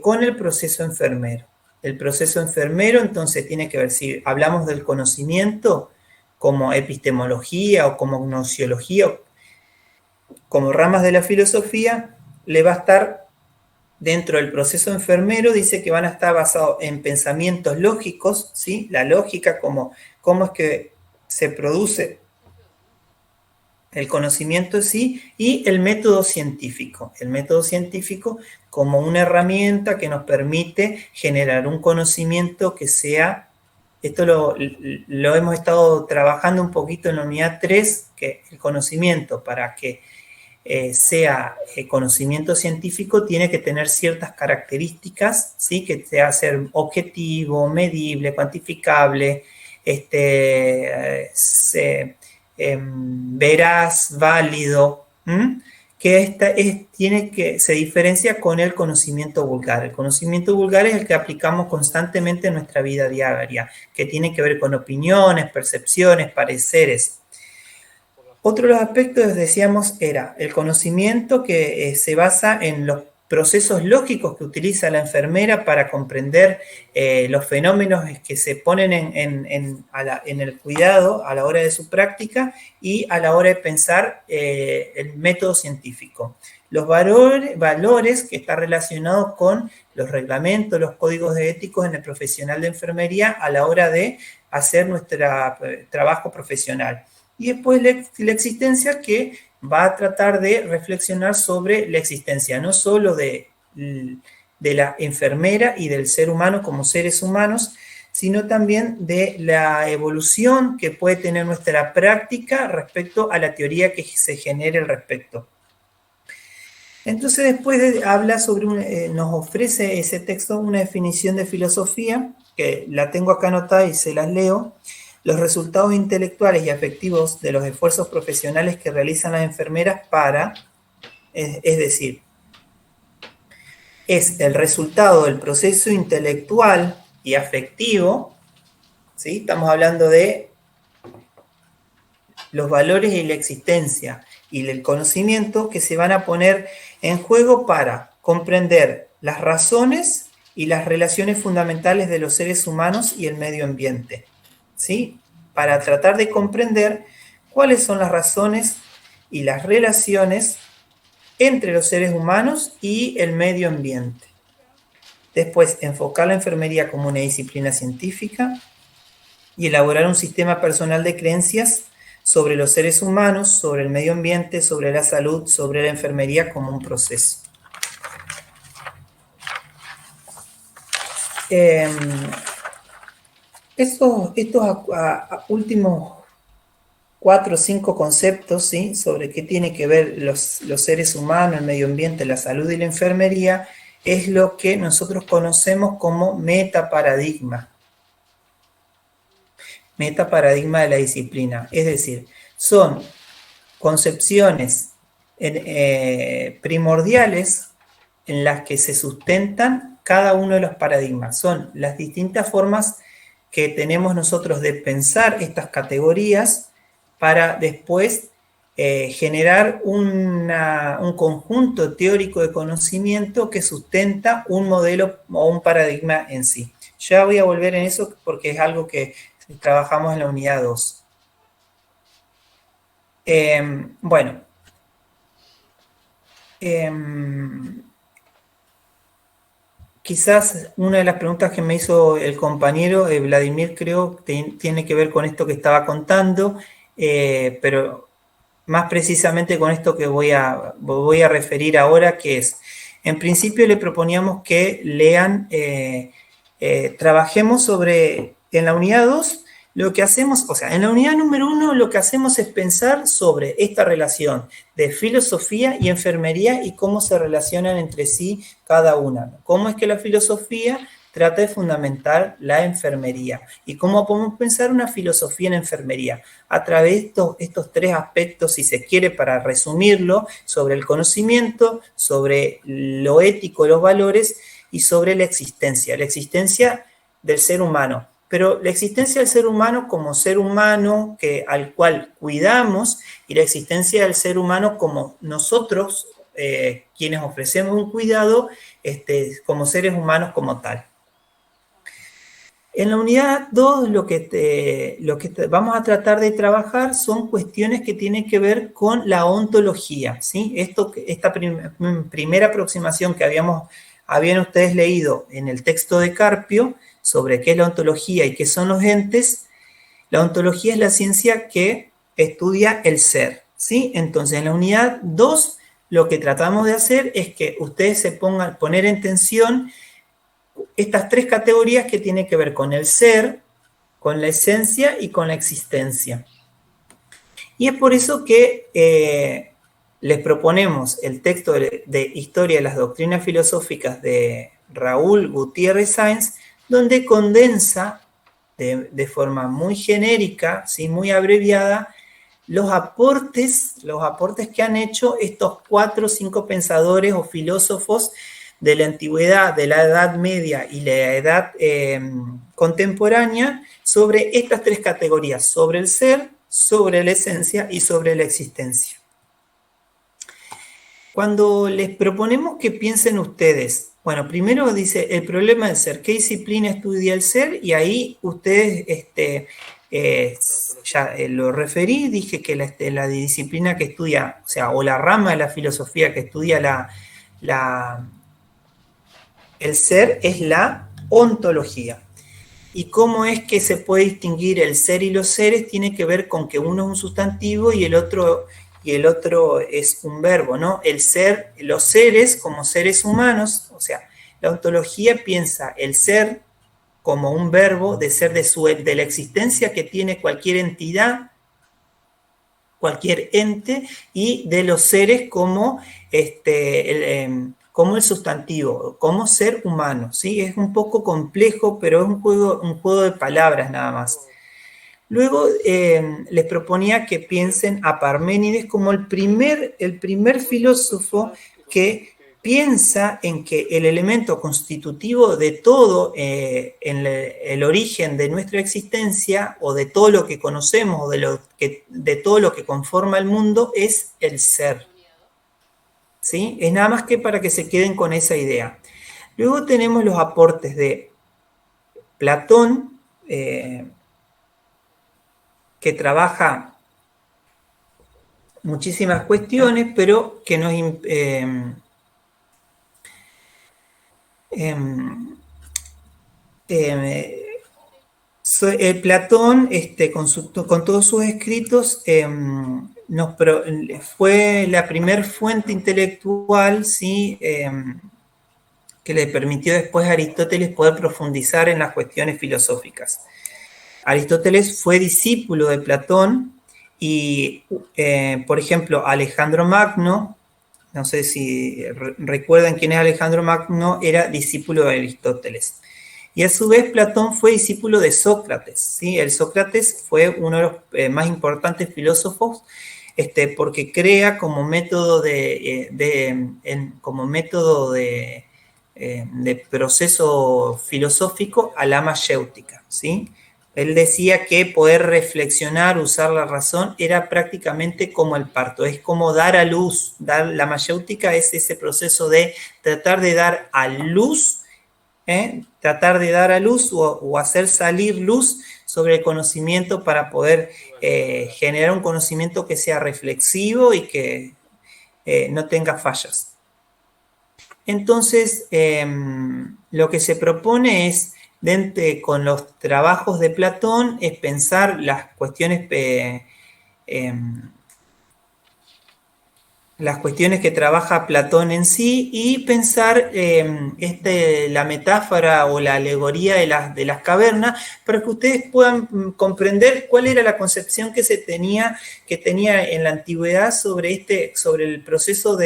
con el proceso enfermero. El proceso enfermero, entonces, tiene que ver, si hablamos del conocimiento como epistemología o como gnosiología, como ramas de la filosofía, le va a estar dentro del proceso enfermero, dice que van a estar basados en pensamientos lógicos, ¿sí? La lógica, cómo es que se produce el conocimiento en sí, y el método científico. El método científico como una herramienta que nos permite generar un conocimiento que sea, esto lo hemos estado trabajando un poquito en la unidad 3, que el conocimiento para que sea conocimiento científico tiene que tener ciertas características, ¿sí? Que sea ser objetivo, medible, cuantificable, veraz, válido, que se diferencia con el conocimiento vulgar. El conocimiento vulgar es el que aplicamos constantemente en nuestra vida diaria, que tiene que ver con opiniones, percepciones, pareceres. Otro de los aspectos, decíamos, era el conocimiento que se basa en los procesos lógicos que utiliza la enfermera para comprender los fenómenos que se ponen en el cuidado a la hora de su práctica y a la hora de pensar el método científico. Los valores que están relacionados con los reglamentos, los códigos éticos en el profesional de enfermería a la hora de hacer nuestro trabajo profesional. Y después la existencia, que va a tratar de reflexionar sobre la existencia, no solo de la enfermera y del ser humano como seres humanos, sino también de la evolución que puede tener nuestra práctica respecto a la teoría que se genere al respecto. Entonces después habla sobre, nos ofrece ese texto una definición de filosofía, que la tengo acá anotada y se las leo. Los resultados intelectuales y afectivos de los esfuerzos profesionales que realizan las enfermeras es decir, es el resultado del proceso intelectual y afectivo, ¿sí? Estamos hablando de los valores y la existencia y el conocimiento que se van a poner en juego para comprender las razones y las relaciones fundamentales de los seres humanos y el medio ambiente, ¿sí? Para tratar de comprender cuáles son las razones y las relaciones entre los seres humanos y el medio ambiente. Después, enfocar la enfermería como una disciplina científica y elaborar un sistema personal de creencias sobre los seres humanos, sobre el medio ambiente, sobre la salud, sobre la enfermería como un proceso. Estos últimos 4 o 5 conceptos, ¿sí? Sobre qué tiene que ver los seres humanos, el medio ambiente, la salud y la enfermería, es lo que nosotros conocemos como metaparadigma. Metaparadigma de la disciplina. Es decir, son concepciones primordiales en las que se sustentan cada uno de los paradigmas. Son las distintas formas que tenemos nosotros de pensar estas categorías para después generar un conjunto teórico de conocimiento que sustenta un modelo o un paradigma en sí. Ya voy a volver en eso porque es algo que trabajamos en la unidad 2. Bueno. Quizás una de las preguntas que me hizo el compañero Vladimir, creo, tiene que ver con esto que estaba contando, pero más precisamente con esto que voy a referir ahora, que es, en principio le proponíamos que lean, trabajemos sobre, en la unidad 2, lo que hacemos, o sea, en la unidad número 1 lo que hacemos es pensar sobre esta relación de filosofía y enfermería y cómo se relacionan entre sí cada una. Cómo es que la filosofía trata de fundamentar la enfermería y cómo podemos pensar una filosofía en enfermería a través de estos 3 aspectos, si se quiere, para resumirlo, sobre el conocimiento, sobre lo ético, los valores y sobre la existencia del ser humano. Pero la existencia del ser humano como ser humano al cual cuidamos y la existencia del ser humano como nosotros, quienes ofrecemos un cuidado, como seres humanos como tal. En la unidad 2 lo que vamos a tratar de trabajar son cuestiones que tienen que ver con la ontología, ¿sí? Esta primera aproximación que habían ustedes leído en el texto de Carpio, sobre qué es la ontología y qué son los entes. La ontología es la ciencia que estudia el ser, ¿sí? Entonces, en la unidad 2, lo que tratamos de hacer es que ustedes poner en tensión estas 3 categorías que tienen que ver con el ser, con la esencia y con la existencia. Y es por eso que les proponemos el texto de Historia de las Doctrinas Filosóficas de Raúl Gutiérrez Sáenz, donde condensa de forma muy genérica, ¿sí? Muy abreviada, los aportes que han hecho estos 4 o 5 pensadores o filósofos de la antigüedad, de la Edad Media y la Edad contemporánea sobre estas 3 categorías, sobre el ser, sobre la esencia y sobre la existencia. Cuando les proponemos que piensen ustedes, bueno, primero dice el problema del ser, ¿qué disciplina estudia el ser? Y ahí ustedes, ya lo referí, dije que la disciplina que estudia, o la rama de la filosofía que estudia el ser es la ontología. Y cómo es que se puede distinguir el ser y los seres tiene que ver con que uno es un sustantivo y el otro es un verbo, ¿no? El ser, los seres como seres humanos, o sea, la ontología piensa el ser como un verbo de ser de la existencia que tiene cualquier entidad, cualquier ente, y de los seres como el sustantivo, como ser humano, ¿sí? Es un poco complejo, pero es un juego de palabras nada más. Luego les proponía que piensen a Parménides como el primer filósofo que piensa en que el elemento constitutivo de todo en el origen de nuestra existencia o de todo lo que conocemos o de todo lo que conforma el mundo es el ser. ¿Sí? Es nada más que para que se queden con esa idea. Luego tenemos los aportes de Platón, que trabaja muchísimas cuestiones, pero que nos Platón, con todos sus escritos, fue la primer fuente intelectual, ¿sí? Que le permitió después a Aristóteles poder profundizar en las cuestiones filosóficas. Aristóteles fue discípulo de Platón Y, por ejemplo, Alejandro Magno, no sé si recuerdan quién es Alejandro Magno, era discípulo de Aristóteles. Y a su vez Platón fue discípulo de Sócrates, ¿sí? El Sócrates fue uno de los más importantes filósofos, porque crea como método de proceso filosófico a la mayéutica, ¿sí? Él decía que poder reflexionar, usar la razón, era prácticamente como el parto, es como dar a luz. La mayéutica es ese proceso de tratar de dar a luz, tratar de dar a luz o hacer salir luz sobre el conocimiento para poder generar un conocimiento que sea reflexivo y que no tenga fallas. Entonces, lo que se propone es, con los trabajos de Platón, es pensar las cuestiones que trabaja Platón en sí y pensar la metáfora o la alegoría de las cavernas para que ustedes puedan comprender cuál era la concepción que tenía en la antigüedad sobre el proceso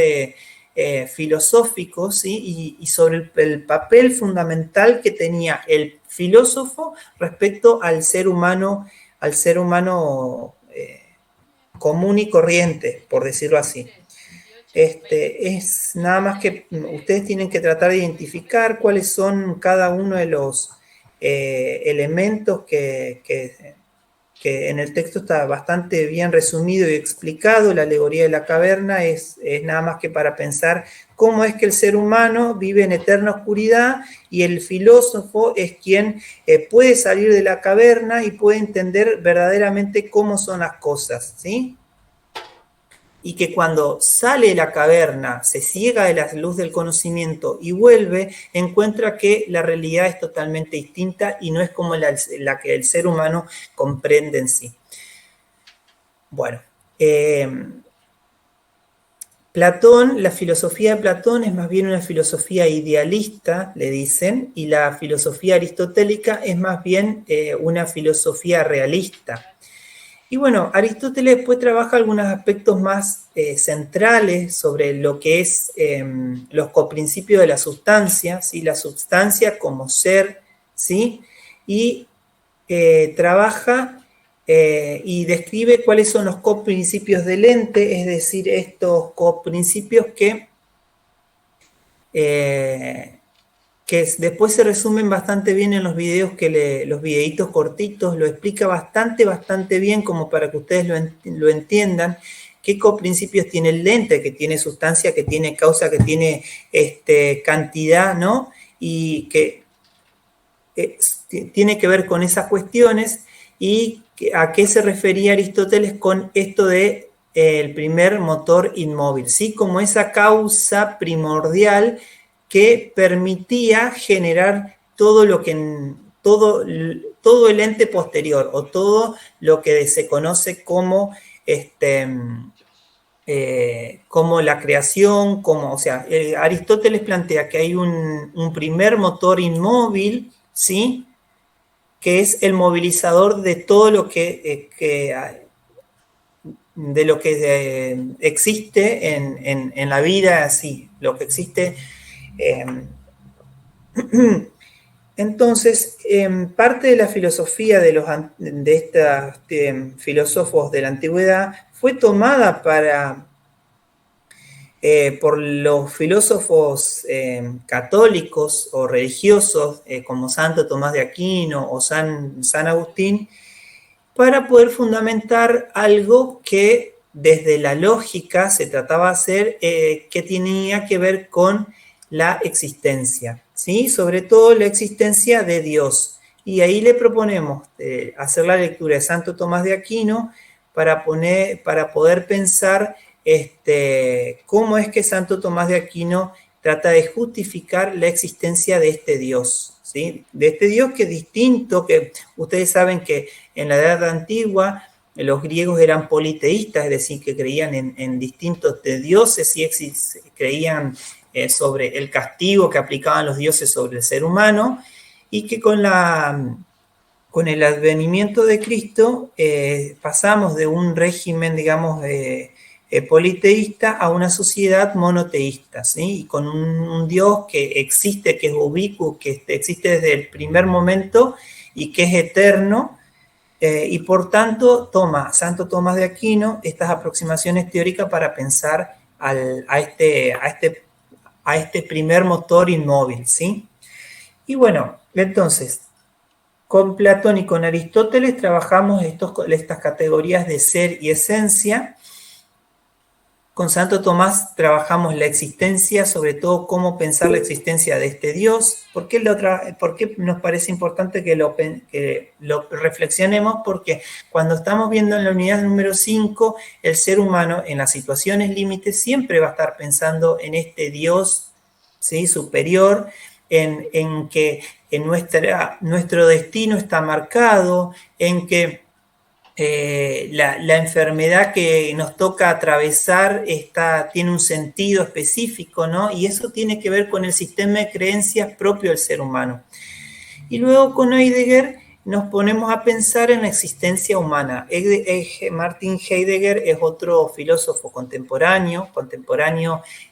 filosófico, ¿sí? Y sobre el papel fundamental que tenía el filósofo respecto al ser humano común y corriente, por decirlo así. Es nada más que ustedes tienen que tratar de identificar cuáles son cada uno de los elementos que en el texto está bastante bien resumido y explicado. La alegoría de la caverna es nada más que para pensar cómo es que el ser humano vive en eterna oscuridad y el filósofo es quien puede salir de la caverna y puede entender verdaderamente cómo son las cosas, ¿sí? Y que cuando sale de la caverna, se ciega de la luz del conocimiento y vuelve, encuentra que la realidad es totalmente distinta y no es como la que el ser humano comprende en sí. Bueno, Platón, la filosofía de Platón es más bien una filosofía idealista, le dicen, y la filosofía aristotélica es más bien una filosofía realista. Y bueno, Aristóteles después trabaja algunos aspectos más centrales sobre lo que es los coprincipios de la sustancia, ¿sí? La sustancia como ser, ¿sí? Y trabaja y describe cuáles son los coprincipios del ente, es decir, estos coprincipios que después se resumen bastante bien en los videos, los videitos cortitos, lo explica bastante bien como para que ustedes lo entiendan, qué coprincipios tiene el lente, que tiene sustancia, que tiene causa, que tiene cantidad, ¿no? Y que tiene que ver con esas cuestiones y a qué se refería Aristóteles con esto de el primer motor inmóvil, ¿sí? Como esa causa primordial que permitía generar todo el ente posterior o todo lo que se conoce como la creación, Aristóteles plantea que hay un primer motor inmóvil, ¿sí? Que es el movilizador de todo lo que existe en la vida, así, lo que existe. Entonces, parte de la filosofía de estos filósofos de la antigüedad fue tomada por los filósofos católicos o religiosos como Santo Tomás de Aquino o San Agustín, para poder fundamentar algo que desde la lógica se trataba de hacer, que tenía que ver con la existencia, ¿sí? Sobre todo la existencia de Dios. Y ahí le proponemos hacer la lectura de Santo Tomás de Aquino para poder pensar cómo es que Santo Tomás de Aquino trata de justificar la existencia de este Dios, ¿sí? De este Dios que es distinto, que ustedes saben que en la Edad Antigua los griegos eran politeístas, es decir, que creían en distintos dioses y creían sobre el castigo que aplicaban los dioses sobre el ser humano, y que con con el advenimiento de Cristo, pasamos de un régimen, digamos, politeísta a una sociedad monoteísta, ¿sí? Y con un Dios que existe, que es ubicuo, que existe desde el primer momento y que es eterno, y por tanto toma Santo Tomás de Aquino estas aproximaciones teóricas para pensar a este primer motor inmóvil, ¿sí? Y bueno, entonces, con Platón y con Aristóteles trabajamos estas categorías de ser y esencia. Con Santo Tomás trabajamos la existencia, sobre todo cómo pensar la existencia de este Dios. ¿Por qué nos parece importante que lo reflexionemos? Porque cuando estamos viendo en la unidad número 5, el ser humano en las situaciones límites siempre va a estar pensando en este Dios, ¿sí?, superior, en que nuestro destino está marcado, en que la enfermedad que nos toca atravesar tiene un sentido específico, ¿no? Y eso tiene que ver con el sistema de creencias propio del ser humano. Y luego con Heidegger nos ponemos a pensar en la existencia humana. Martin Heidegger es otro filósofo contemporáneo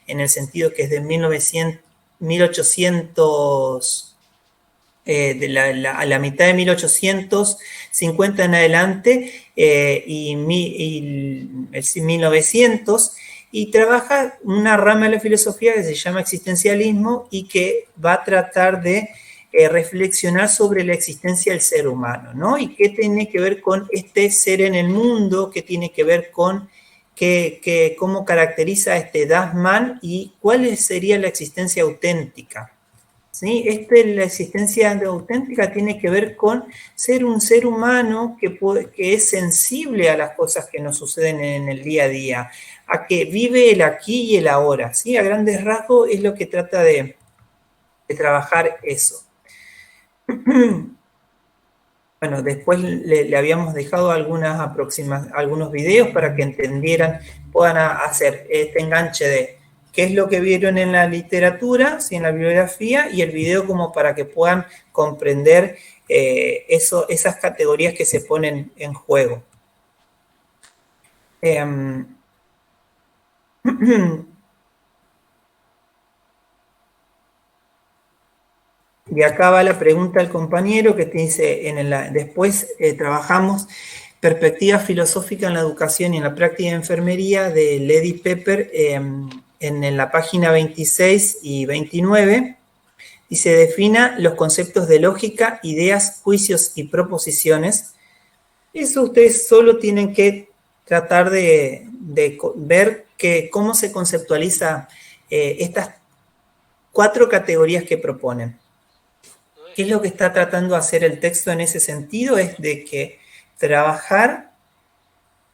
en el sentido que es de 1800, a la mitad de 1850 en adelante, y 1900, y trabaja una rama de la filosofía que se llama existencialismo y que va a tratar de reflexionar sobre la existencia del ser humano, ¿no? Y qué tiene que ver con este ser en el mundo, qué tiene que ver con cómo caracteriza este Das-Man y cuál sería la existencia auténtica. ¿Sí? La existencia auténtica tiene que ver con ser un ser humano que es sensible a las cosas que nos suceden en el día a día, a que vive el aquí y el ahora, ¿sí? A grandes rasgos es lo que trata de trabajar eso. Bueno, después le habíamos dejado algunos videos para que entendieran, puedan hacer este enganche de qué es lo que vieron en la literatura, ¿sí?, en la bibliografía, y el video como para que puedan comprender esas categorías que se ponen en juego. Y acá va la pregunta al compañero que te dice, después trabajamos perspectiva filosófica en la educación y en la práctica de enfermería de Lady Pepper en la página 26 y 29, y se defina los conceptos de lógica, ideas, juicios y proposiciones. Eso ustedes solo tienen que tratar de ver cómo se conceptualiza estas 4 categorías que proponen. ¿Qué es lo que está tratando de hacer el texto en ese sentido? Es de que trabajar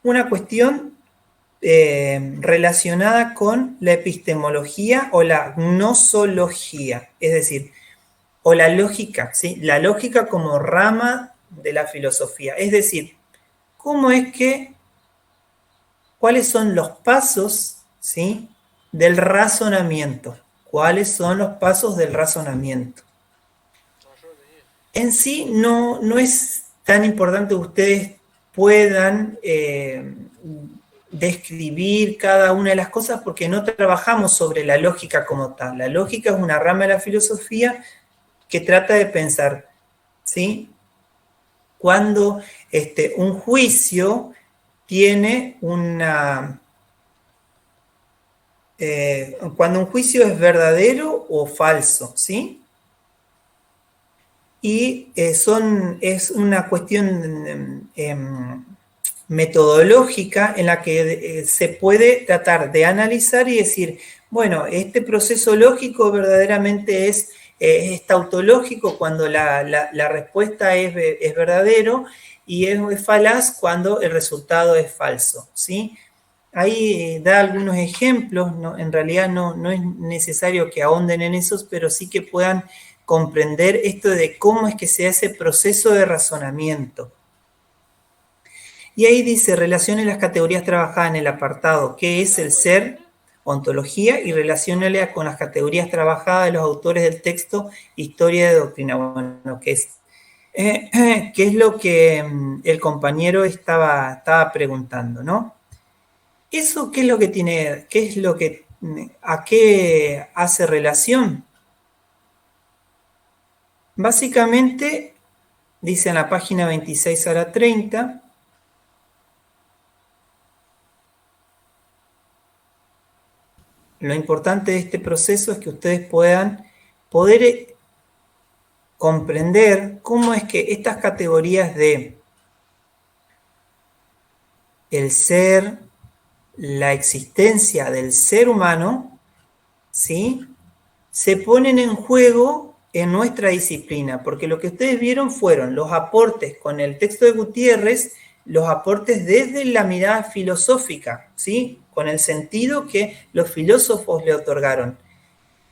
una cuestión relacionada con la epistemología o la gnosología, es decir, o la lógica, ¿sí? La lógica como rama de la filosofía, es decir, cuáles son los pasos, ¿sí?, del razonamiento. ¿Cuáles son los pasos del razonamiento? En sí no es tan importante que ustedes puedan describir cada una de las cosas porque no trabajamos sobre la lógica como tal. La lógica es una rama de la filosofía que trata de pensar, ¿sí?, cuando un juicio tiene cuando un juicio es verdadero o falso, ¿sí? Y es una cuestión metodológica en la que se puede tratar de analizar y decir, bueno, este proceso lógico verdaderamente es tautológico cuando la respuesta es verdadero y es falaz cuando el resultado es falso, ¿sí? Ahí da algunos ejemplos, ¿no? En realidad no es necesario que ahonden en esos, pero sí que puedan comprender esto de cómo es que se hace proceso de razonamiento. Y ahí dice, relacione las categorías trabajadas en el apartado, ¿qué es el ser? Ontología, y relaciónala con las categorías trabajadas de los autores del texto, historia de doctrina. Bueno, que es ¿Qué es lo que el compañero estaba preguntando, ¿no? ¿Eso qué es lo que tiene, a qué hace relación? Básicamente, dice en la página 26 a la 30, lo importante de este proceso es que ustedes puedan poder comprender cómo es que estas categorías de el ser, la existencia del ser humano, ¿sí?, se ponen en juego en nuestra disciplina, porque lo que ustedes vieron fueron los aportes con el texto de Gutiérrez, los aportes desde la mirada filosófica, ¿sí?, con el sentido que los filósofos le otorgaron.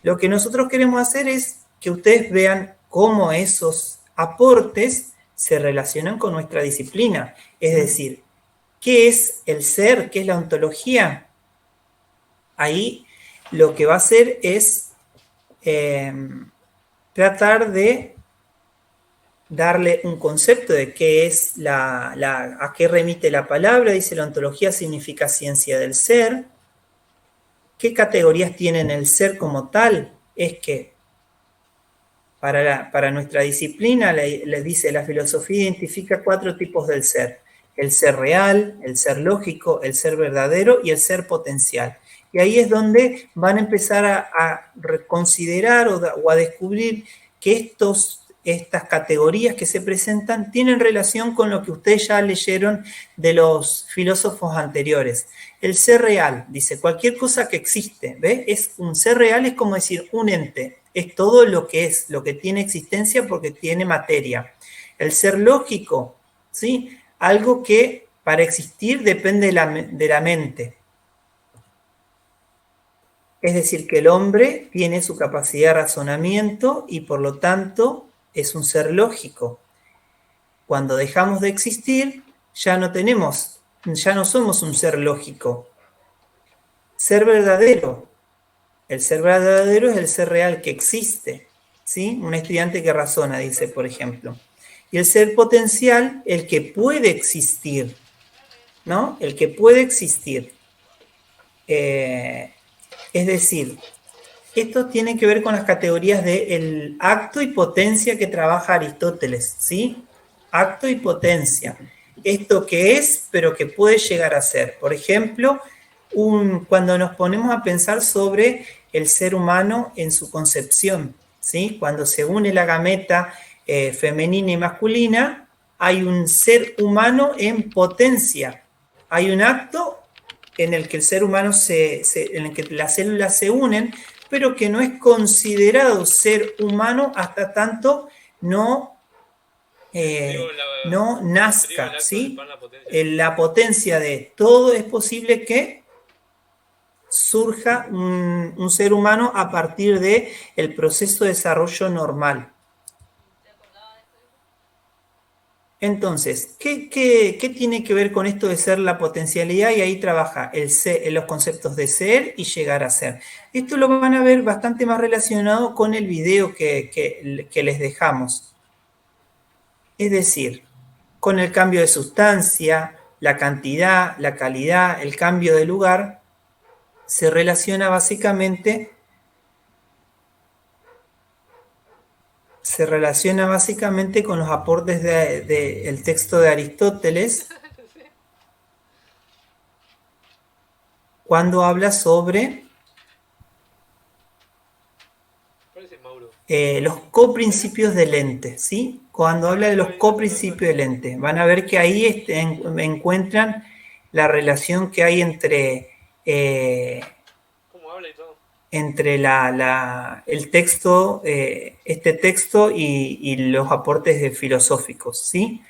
Lo que nosotros queremos hacer es que ustedes vean cómo esos aportes se relacionan con nuestra disciplina. Es decir, ¿qué es el ser? ¿Qué es la ontología? Ahí lo que va a hacer es tratar de darle un concepto de qué es a qué remite la palabra. Dice, la ontología significa ciencia del ser. ¿Qué categorías tienen el ser como tal? Es que para nuestra disciplina, le dice, la filosofía identifica 4 tipos del ser: el ser real, el ser lógico, el ser verdadero y el ser potencial. Y ahí es donde van a empezar a reconsiderar o a descubrir que estas categorías que se presentan tienen relación con lo que ustedes ya leyeron de los filósofos anteriores. El ser real, dice, cualquier cosa que existe, ¿ve? Un ser real es como decir un ente, es todo lo que es, lo que tiene existencia porque tiene materia. El ser lógico, ¿sí?, algo que para existir depende de la mente. Es decir, que el hombre tiene su capacidad de razonamiento y por lo tanto es un ser lógico. Cuando dejamos de existir, ya no somos un ser lógico. Ser verdadero. El ser verdadero es el ser real que existe, ¿sí? Un estudiante que razona, dice, por ejemplo. Y el ser potencial, el que puede existir, ¿no? El que puede existir. Es decir, esto tiene que ver con las categorías del acto y potencia que trabaja Aristóteles, ¿sí? Acto y potencia. Esto que es, pero que puede llegar a ser. Por ejemplo, cuando nos ponemos a pensar sobre el ser humano en su concepción, ¿sí? Cuando se une la gameta femenina y masculina, hay un ser humano en potencia. Hay un acto en el que el ser humano en el que las células se unen, pero que no es considerado ser humano hasta tanto no nazca, ¿sí? La potencia de todo es posible que surja un ser humano a partir del proceso de desarrollo normal. Entonces, ¿qué tiene que ver con esto de ser la potencialidad? Y ahí trabaja los conceptos de ser y llegar a ser. Esto lo van a ver bastante más relacionado con el video que les dejamos. Es decir, con el cambio de sustancia, la cantidad, la calidad, el cambio de lugar, se relaciona básicamente con los aportes del texto de Aristóteles cuando habla sobre los coprincipios del ente, ¿sí? Cuando habla de los coprincipios del ente, van a ver que ahí encuentran la relación que hay entre el texto, este texto y los aportes filosóficos, ¿sí?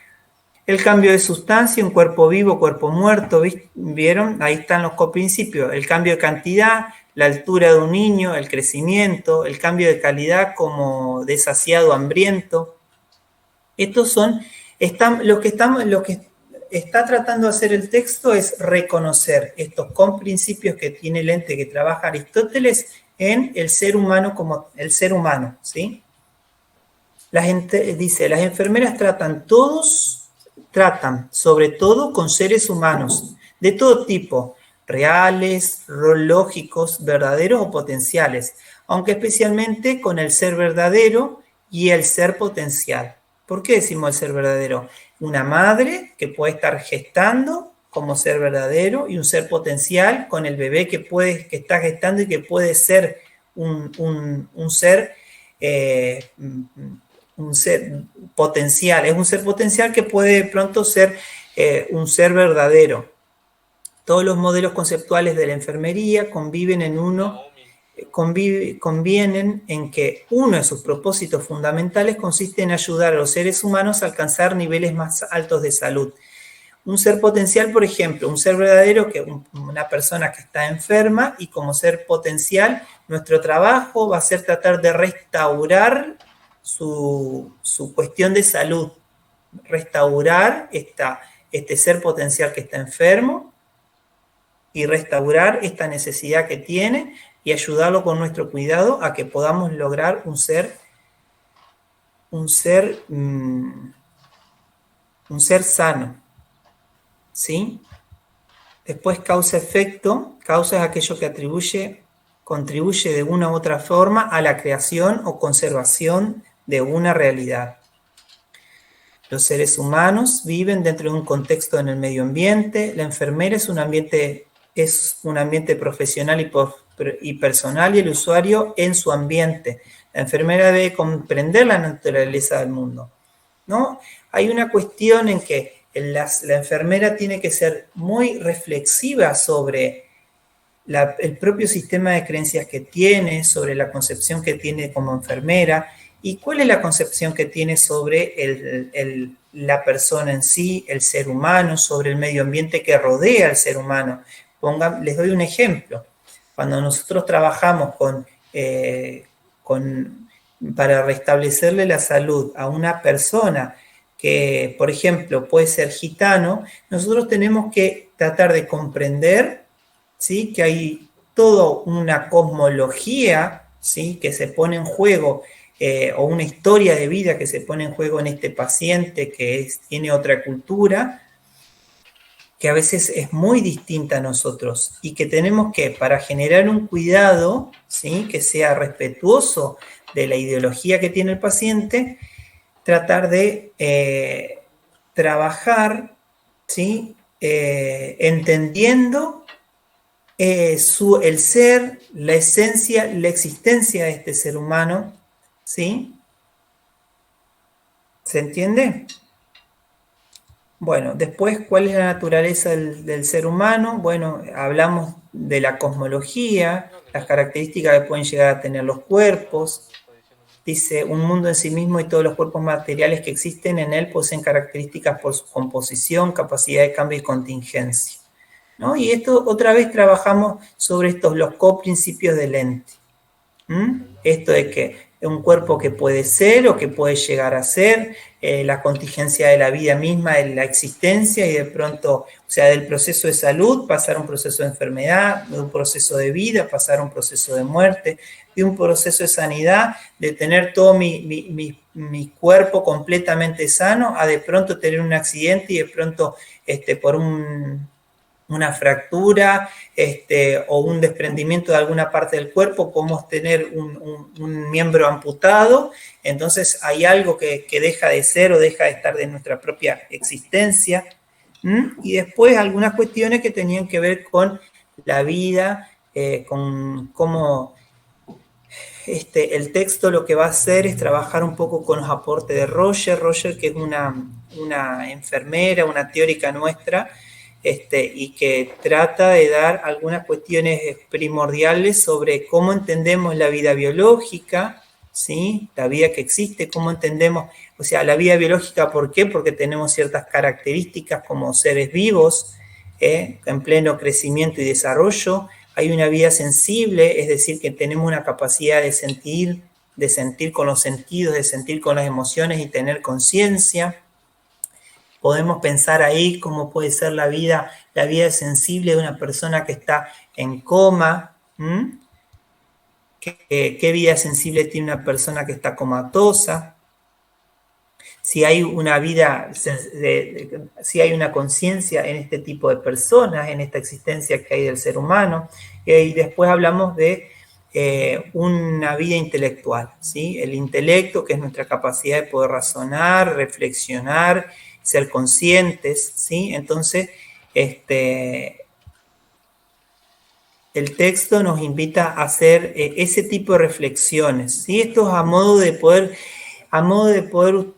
El cambio de sustancia, un cuerpo vivo, cuerpo muerto, ¿vieron? Ahí están los coprincipios. El cambio de cantidad, la altura de un niño, el crecimiento, el cambio de calidad como de saciado, hambriento. Estos son, lo que está tratando de hacer el texto es reconocer estos coprincipios que tiene el ente que trabaja Aristóteles en el ser humano como el ser humano, ¿sí? Dice, las enfermeras tratan sobre todo con seres humanos, de todo tipo, reales, lógicos, verdaderos o potenciales, aunque especialmente con el ser verdadero y el ser potencial. ¿Por qué decimos el ser verdadero? Una madre que puede estar gestando como ser verdadero y un ser potencial con el bebé que está gestando y que puede ser un ser potencial. Es un ser potencial que puede de pronto ser un ser verdadero. Todos los modelos conceptuales de la enfermería convienen en que uno de sus propósitos fundamentales consiste en ayudar a los seres humanos a alcanzar niveles más altos de salud. Un ser potencial, por ejemplo, un ser verdadero, que una persona que está enferma, y como ser potencial, nuestro trabajo va a ser tratar de restaurar su cuestión de salud, restaurar este ser potencial que está enfermo y restaurar esta necesidad que tiene y ayudarlo con nuestro cuidado a que podamos lograr un ser sano. ¿Sí? Después causa-efecto. Causa es aquello que contribuye de una u otra forma a la creación o conservación de una realidad. Los seres humanos viven dentro de un contexto en el medio ambiente. La enfermera es un ambiente profesional y personal, y el usuario en su ambiente. La enfermera debe comprender la naturaleza del mundo, ¿no? Hay una cuestión en que la enfermera tiene que ser muy reflexiva sobre el propio sistema de creencias que tiene, sobre la concepción que tiene como enfermera, y cuál es la concepción que tiene sobre la persona en sí, el ser humano, sobre el medio ambiente que rodea al ser humano. Les doy un ejemplo. Cuando nosotros trabajamos para restablecerle la salud a una persona que, por ejemplo, puede ser gitano, nosotros tenemos que tratar de comprender, ¿sí?, que hay toda una cosmología, ¿sí?, que se pone en juego, o una historia de vida que se pone en juego en este paciente que tiene otra cultura, que a veces es muy distinta a nosotros, y que tenemos que, para generar un cuidado, ¿sí?, que sea respetuoso de la ideología que tiene el paciente, tratar de trabajar, ¿sí?, entendiendo el ser, la esencia, la existencia de este ser humano, ¿sí? ¿Se entiende? Bueno, después, ¿cuál es la naturaleza del ser humano? Bueno, hablamos de la cosmología, las características que pueden llegar a tener los cuerpos. Dice, un mundo en sí mismo y todos los cuerpos materiales que existen en él poseen características por su composición, capacidad de cambio y contingencia, ¿no? Y esto otra vez trabajamos sobre los coprincipios del ente. Esto de que un cuerpo que puede ser o que puede llegar a ser, la contingencia de la vida misma, de la existencia, y de pronto, o sea, del proceso de salud pasar a un proceso de enfermedad, de un proceso de vida pasar a un proceso de muerte, de un proceso de sanidad, de tener todo mi cuerpo completamente sano, a de pronto tener un accidente y de pronto por una fractura o un desprendimiento de alguna parte del cuerpo, podemos tener un miembro amputado. Entonces hay algo que deja de ser o deja de estar de nuestra propia existencia. Y después algunas cuestiones que tenían que ver con la vida, con cómo el texto lo que va a hacer es trabajar un poco con los aportes de Roger, que es una enfermera, una teórica nuestra, y que trata de dar algunas cuestiones primordiales sobre cómo entendemos la vida biológica, ¿sí?, la vida que existe, cómo entendemos, o sea, la vida biológica, ¿por qué? Porque tenemos ciertas características como seres vivos, en pleno crecimiento y desarrollo. Hay una vida sensible, es decir, que tenemos una capacidad de sentir con los sentidos, de sentir con las emociones y tener conciencia. Podemos pensar ahí cómo puede ser la vida sensible de una persona que está en coma. ¿Qué vida sensible tiene una persona que está comatosa? si hay una vida, si hay una conciencia en este tipo de personas, en esta existencia que hay del ser humano, y después hablamos de una vida intelectual, ¿sí? El intelecto, que es nuestra capacidad de poder razonar, reflexionar, ser conscientes, ¿sí? Entonces, el texto nos invita a hacer ese tipo de reflexiones, ¿sí? Esto es a modo de poder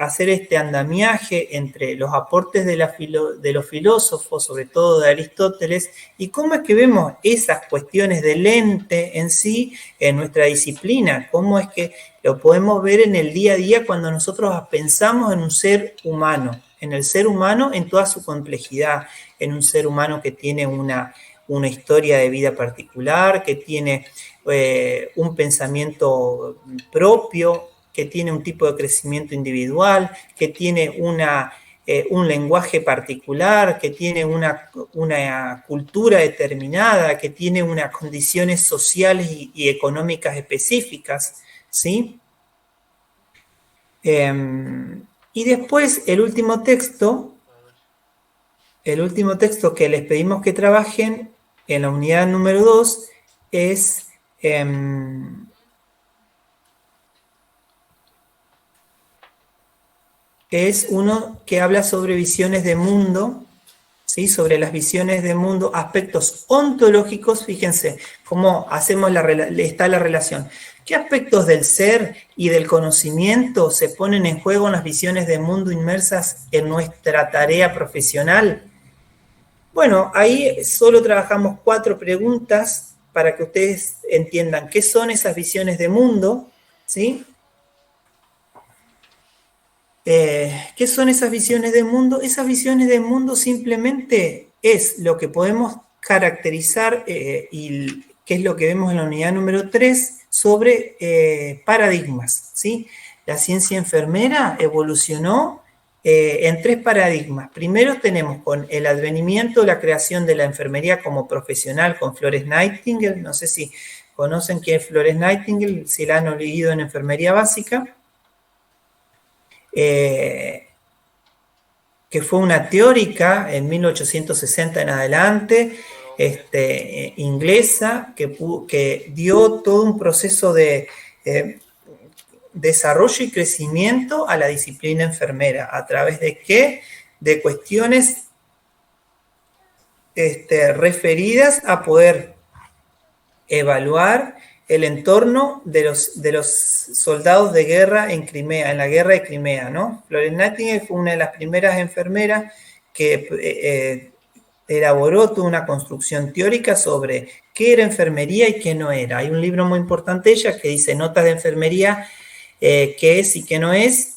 hacer este andamiaje entre los aportes de los filósofos, sobre todo de Aristóteles, y cómo es que vemos esas cuestiones del ente en sí en nuestra disciplina, cómo es que lo podemos ver en el día a día cuando nosotros pensamos en un ser humano, en el ser humano en toda su complejidad, en un ser humano que tiene una historia de vida particular, que tiene un pensamiento propio, que tiene un tipo de crecimiento individual, que tiene un lenguaje particular, que tiene una cultura determinada, que tiene unas condiciones sociales y económicas específicas, ¿sí? Y después el último texto que les pedimos que trabajen en la unidad número 2 es uno que habla sobre visiones de mundo, ¿sí? Sobre las visiones de mundo, aspectos ontológicos. Fíjense cómo está la relación. ¿Qué aspectos del ser y del conocimiento se ponen en juego en las visiones de mundo inmersas en nuestra tarea profesional? Bueno, ahí solo trabajamos 4 preguntas para que ustedes entiendan qué son esas visiones de mundo, ¿sí? ¿Qué son esas visiones de mundo? Esas visiones de mundo simplemente es lo que podemos caracterizar y que es lo que vemos en la unidad número 3 sobre paradigmas, ¿sí? La ciencia enfermera evolucionó en 3 paradigmas. Primero tenemos con el advenimiento, la creación de la enfermería como profesional con Florence Nightingale. No sé si conocen quién es Florence Nightingale, si la han leído en enfermería básica. Que fue una teórica en 1860 en adelante, inglesa, que dio todo un proceso de desarrollo y crecimiento a la disciplina enfermera. ¿A través de qué? De cuestiones referidas a poder evaluar el entorno de los soldados de guerra en Crimea, en la guerra de Crimea, ¿no? Florence Nightingale fue una de las primeras enfermeras que elaboró toda una construcción teórica sobre qué era enfermería y qué no era. Hay un libro muy importante de ella que dice Notas de enfermería, qué es y qué no es,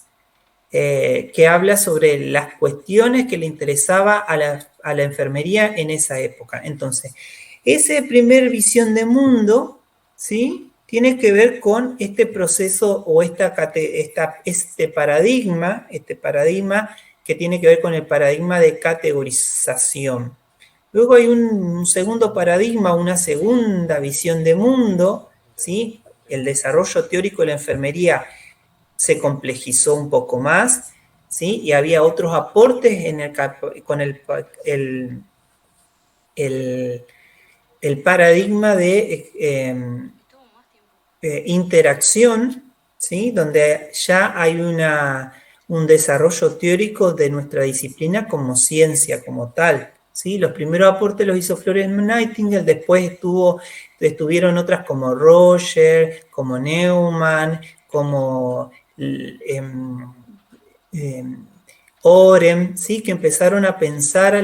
que habla sobre las cuestiones que le interesaba a la enfermería en esa época. Entonces, esa primer visión de mundo, ¿sí? Tiene que ver con este proceso o este paradigma que tiene que ver con el paradigma de categorización. Luego hay un segundo paradigma, una segunda visión de mundo, ¿sí? El desarrollo teórico de la enfermería se complejizó un poco más, ¿sí? Y había otros aportes con el paradigma de interacción, ¿sí? Donde ya hay un desarrollo teórico de nuestra disciplina como ciencia, como tal, ¿sí? Los primeros aportes los hizo Florence Nightingale, después estuvieron otras como Roger, como Neumann, como Orem, ¿sí? Que empezaron a pensar a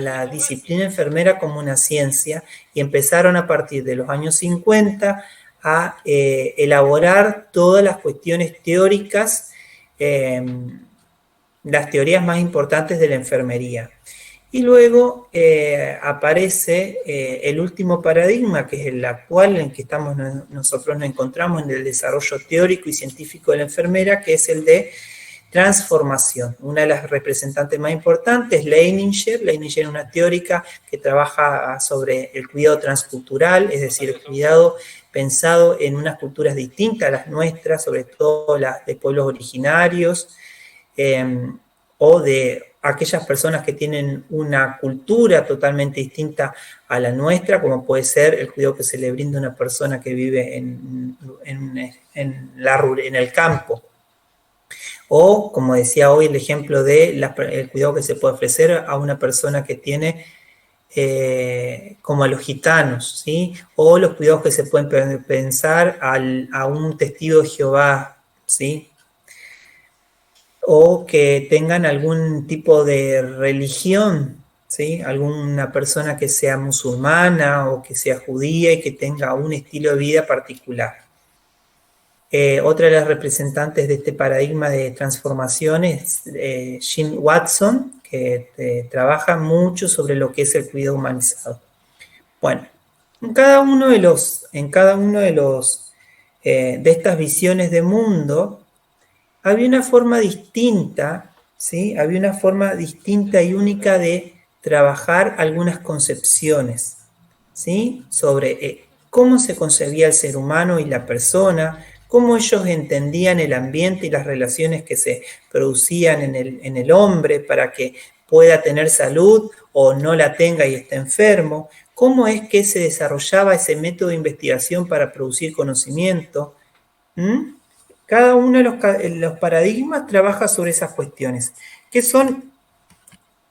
la disciplina enfermera como una ciencia y empezaron a partir de los años 50 a elaborar todas las cuestiones teóricas, las teorías más importantes de la enfermería. Y luego aparece el último paradigma, que es el actual en que nosotros nos encontramos en el desarrollo teórico y científico de la enfermera, que es el de transformación. Una de las representantes más importantes es Leininger. Leininger es una teórica que trabaja sobre el cuidado transcultural, es decir, el cuidado pensado en unas culturas distintas a las nuestras, sobre todo las de pueblos originarios, o de aquellas personas que tienen una cultura totalmente distinta a la nuestra, como puede ser el cuidado que se le brinda a una persona que vive en el campo. O, como decía hoy, el ejemplo de el cuidado que se puede ofrecer a una persona que tiene, como a los gitanos, ¿sí? O los cuidados que se pueden pensar a un testigo de Jehová, ¿sí? O que tengan algún tipo de religión, ¿sí? Alguna persona que sea musulmana o que sea judía y que tenga un estilo de vida particular. Otra de las representantes de este paradigma de transformación es Jim Watson, que trabaja mucho sobre lo que es el cuidado humanizado. Bueno, en cada uno de estas visiones de mundo, había una forma distinta, ¿sí? Había una forma distinta y única de trabajar algunas concepciones, ¿sí? Sobre cómo se concebía el ser humano y la persona, cómo ellos entendían el ambiente y las relaciones que se producían en el hombre para que pueda tener salud o no la tenga y esté enfermo, cómo es que se desarrollaba ese método de investigación para producir conocimiento. Cada uno de los paradigmas trabaja sobre esas cuestiones, que son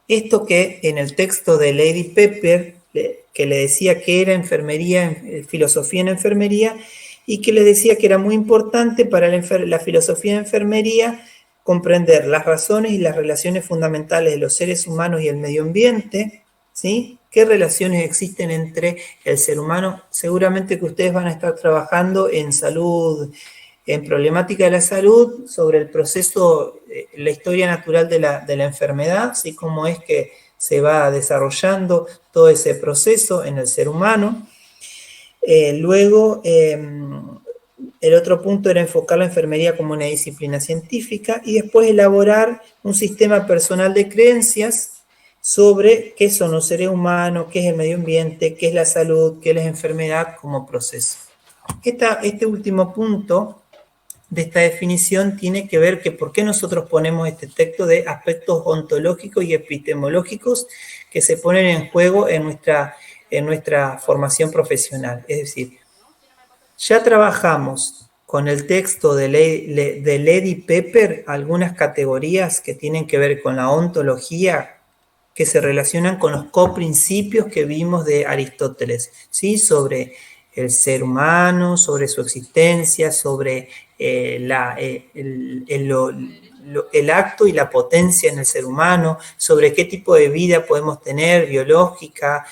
esto que en el texto de Lady Pepper, que le decía que era enfermería, filosofía en enfermería, y que le decía que era muy importante para la filosofía de enfermería comprender las razones y las relaciones fundamentales de los seres humanos y el medio ambiente, ¿sí? ¿Qué relaciones existen entre el ser humano? Seguramente que ustedes van a estar trabajando en salud, en problemática de la salud, sobre el proceso, la historia natural de la enfermedad, ¿sí? Cómo es que se va desarrollando todo ese proceso en el ser humano. Luego, el otro punto era enfocar la enfermería como una disciplina científica y después elaborar un sistema personal de creencias sobre qué son los seres humanos, qué es el medio ambiente, qué es la salud, qué es la enfermedad como proceso. Este último punto de esta definición tiene que ver que por qué nosotros ponemos este texto de aspectos ontológicos y epistemológicos que se ponen en juego en nuestra formación profesional. Es decir, ya trabajamos con el texto de Lady Pepper algunas categorías que tienen que ver con la ontología, que se relacionan con los coprincipios que vimos de Aristóteles, ¿sí? Sobre el ser humano, sobre su existencia, sobre el acto y la potencia en el ser humano, sobre qué tipo de vida podemos tener, biológica,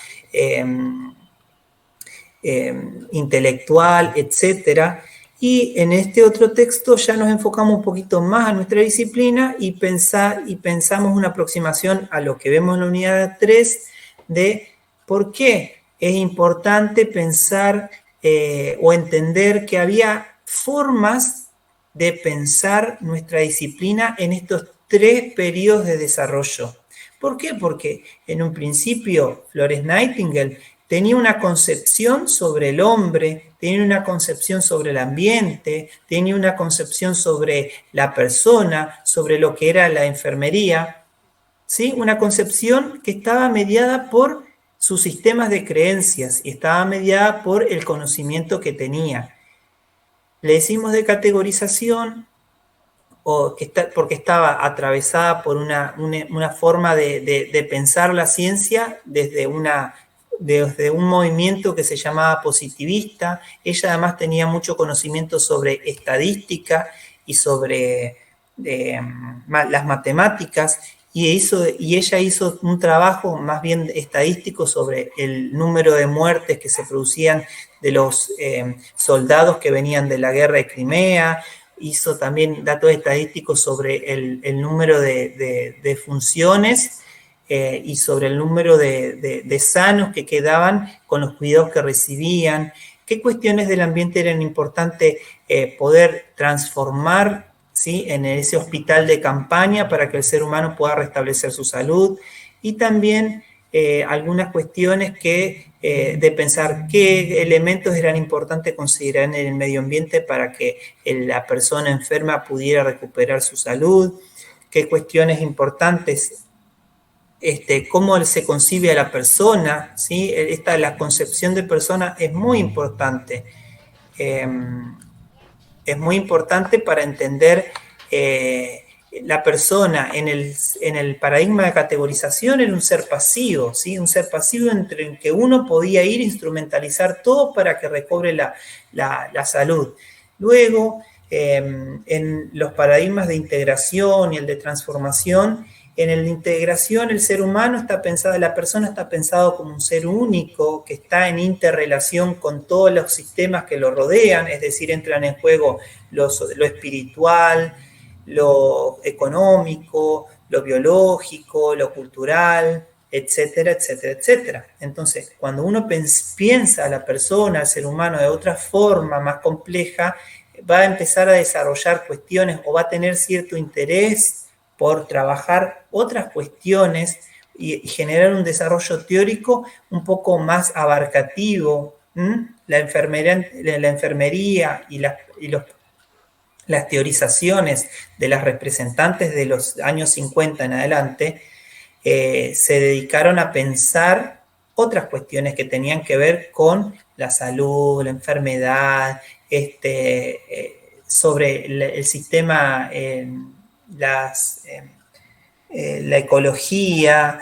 intelectual, etcétera. Y en este otro texto ya nos enfocamos un poquito más a nuestra disciplina y pensamos una aproximación a lo que vemos en la unidad 3 de por qué es importante pensar o entender que había formas de pensar nuestra disciplina en estos 3 periodos de desarrollo. ¿Por qué? Porque en un principio Florence Nightingale tenía una concepción sobre el hombre, tenía una concepción sobre el ambiente, tenía una concepción sobre la persona, sobre lo que era la enfermería, ¿sí? Una concepción que estaba mediada por sus sistemas de creencias y estaba mediada por el conocimiento que tenía. Le decimos de categorización porque estaba atravesada por una forma de pensar la ciencia desde un movimiento que se llamaba positivista. Ella además tenía mucho conocimiento sobre estadística y sobre las matemáticas, y ella hizo un trabajo más bien estadístico sobre el número de muertes que se producían de los soldados que venían de la guerra de Crimea. Hizo también datos estadísticos sobre el número de funciones y sobre el número de sanos que quedaban con los cuidados que recibían, qué cuestiones del ambiente eran importantes poder transformar ¿sí? En ese hospital de campaña para que el ser humano pueda restablecer su salud, y también algunas cuestiones de pensar qué elementos eran importantes considerar en el medio ambiente para que la persona enferma pudiera recuperar su salud, qué cuestiones importantes, cómo se concibe a la persona, ¿sí? La concepción de persona es muy importante. Es muy importante para entender la persona en el paradigma de categorización era un ser pasivo, ¿sí? Un ser pasivo entre el que uno podía ir a instrumentalizar todo para que recobre la salud. Luego, en los paradigmas de integración y el de transformación, en el de integración el ser humano está pensado, la persona está pensado como un ser único que está en interrelación con todos los sistemas que lo rodean, es decir, entran en juego lo espiritual, lo económico, lo biológico, lo cultural, etcétera, etcétera, etcétera. Entonces, cuando uno piensa a la persona, al ser humano de otra forma más compleja, va a empezar a desarrollar cuestiones o va a tener cierto interés por trabajar otras cuestiones y generar un desarrollo teórico un poco más abarcativo. La enfermería y las teorizaciones de las representantes de los años 50 en adelante se dedicaron a pensar otras cuestiones que tenían que ver con la salud, la enfermedad, sobre el sistema, la ecología,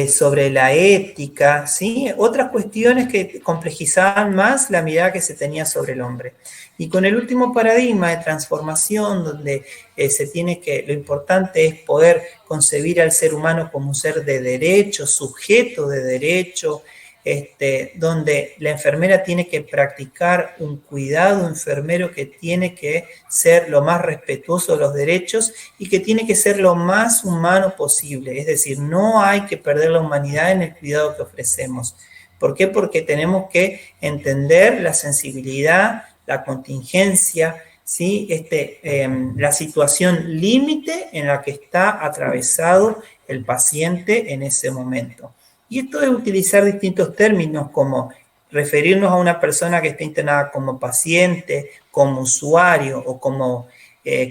sobre la ética, ¿sí? Otras cuestiones que complejizaban más la mirada que se tenía sobre el hombre. Y con el último paradigma de transformación, donde lo importante es poder concebir al ser humano como un ser de derecho, sujeto de derecho, donde la enfermera tiene que practicar un cuidado enfermero que tiene que ser lo más respetuoso de los derechos y que tiene que ser lo más humano posible. Es decir, no hay que perder la humanidad en el cuidado que ofrecemos. ¿Por qué? Porque tenemos que entender la sensibilidad, la contingencia, ¿sí? La situación límite en la que está atravesado el paciente en ese momento. Y esto de utilizar distintos términos como referirnos a una persona que está internada como paciente, como usuario o como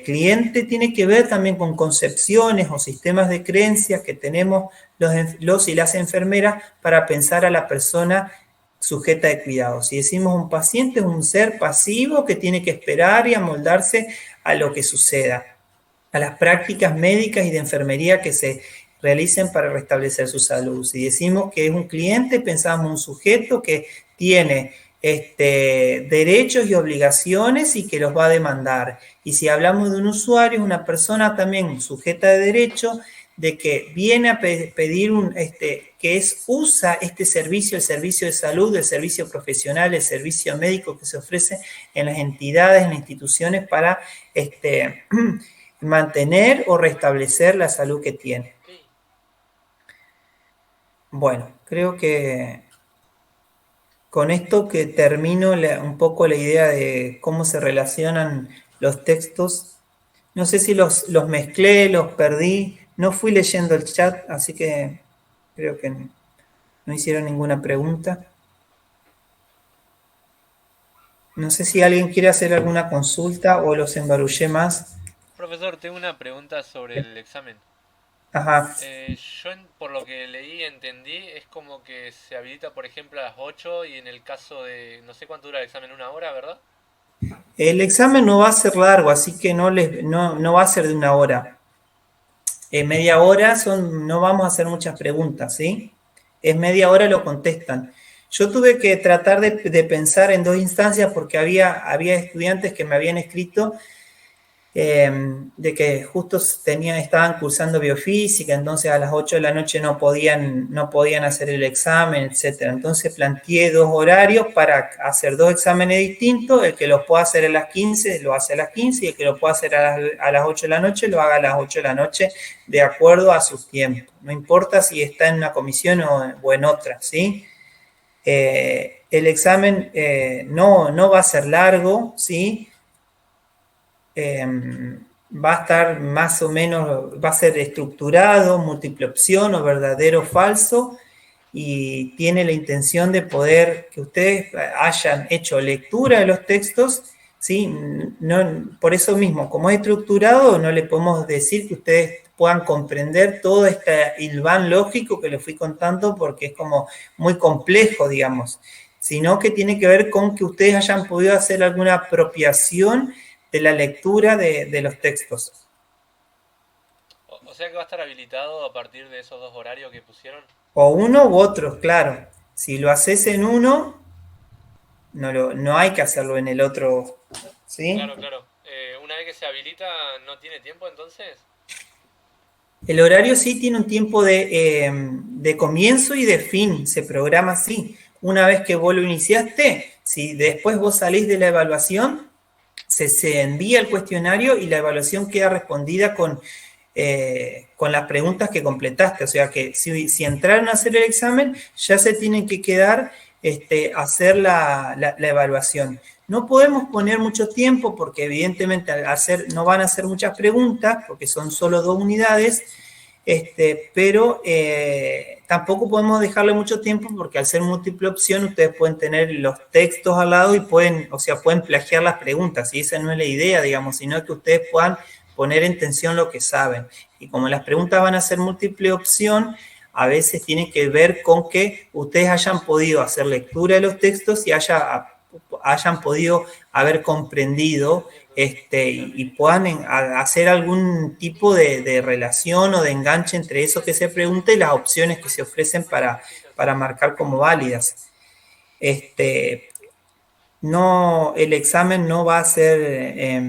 cliente, tiene que ver también con concepciones o sistemas de creencias que tenemos los y las enfermeras para pensar a la persona sujeta de cuidados. Si decimos un paciente es un ser pasivo que tiene que esperar y amoldarse a lo que suceda, a las prácticas médicas y de enfermería que se realicen para restablecer su salud. Si decimos que es un cliente, pensamos un sujeto que tiene derechos y obligaciones y que los va a demandar. Y si hablamos de un usuario, es una persona también sujeta de derecho, de que viene a pedir usa este servicio, el servicio de salud, el servicio profesional, el servicio médico que se ofrece en las entidades, en las instituciones para mantener o restablecer la salud que tiene. Bueno, creo que con esto que termino un poco la idea de cómo se relacionan los textos. No sé si los mezclé, los perdí. No fui leyendo el chat, así que creo que no hicieron ninguna pregunta. No sé si alguien quiere hacer alguna consulta o los embarullé más. Profesor, tengo una pregunta sobre el examen. Ajá. Yo, por lo que leí y entendí, es como que se habilita, por ejemplo, a las 8 y en el caso de, no sé cuánto dura el examen, 1 hora, ¿verdad? El examen no va a ser largo, así que no va a ser de 1 hora. Media hora no vamos a hacer muchas preguntas, ¿sí? Es media hora lo contestan. Yo tuve que tratar de pensar en 2 instancias porque había estudiantes que me habían escrito de que justo estaban cursando biofísica, entonces a las 8 de la noche no podían hacer el examen, etc. Entonces planteé 2 horarios para hacer 2 exámenes distintos. El que los pueda hacer a las 15 lo hace a las 15 y el que lo pueda hacer a las 8 de la noche lo haga a las 8 de la noche de acuerdo a sus tiempos. No importa si está en una comisión o en otra, ¿sí? El examen no va a ser largo, ¿sí? va a estar más o menos, va a ser estructurado, múltiple opción o verdadero o falso, y tiene la intención de poder que ustedes hayan hecho lectura de los textos, ¿sí? No, por eso mismo, como es estructurado, no le podemos decir que ustedes puedan comprender todo este hilván lógico que les fui contando, porque es como muy complejo, digamos, sino que tiene que ver con que ustedes hayan podido hacer alguna apropiación de la lectura de los textos. O sea que va a estar habilitado a partir de esos dos horarios que pusieron. O uno u otro, claro. Si lo haces en uno, no hay que hacerlo en el otro, ¿sí? Claro, claro. Una vez que se habilita, ¿no tiene tiempo entonces? El horario sí tiene un tiempo de comienzo y de fin, se programa así. Una vez que vos lo iniciaste, si después vos salís de la evaluación, se envía el cuestionario y la evaluación queda respondida con las preguntas que completaste. O sea que si entraron a hacer el examen, ya se tienen que quedar hacer la evaluación. No podemos poner mucho tiempo porque evidentemente no van a hacer muchas preguntas porque son solo 2 unidades, pero tampoco podemos dejarle mucho tiempo porque al ser múltiple opción ustedes pueden tener los textos al lado y pueden plagiar las preguntas, y esa no es la idea, digamos, sino que ustedes puedan poner en tensión lo que saben. Y como las preguntas van a ser múltiple opción, a veces tienen que ver con que ustedes hayan podido hacer lectura de los textos y hayan podido haber comprendido y puedan hacer algún tipo de relación o de enganche entre eso que se pregunta y las opciones que se ofrecen para marcar como válidas. No, el examen no va a ser,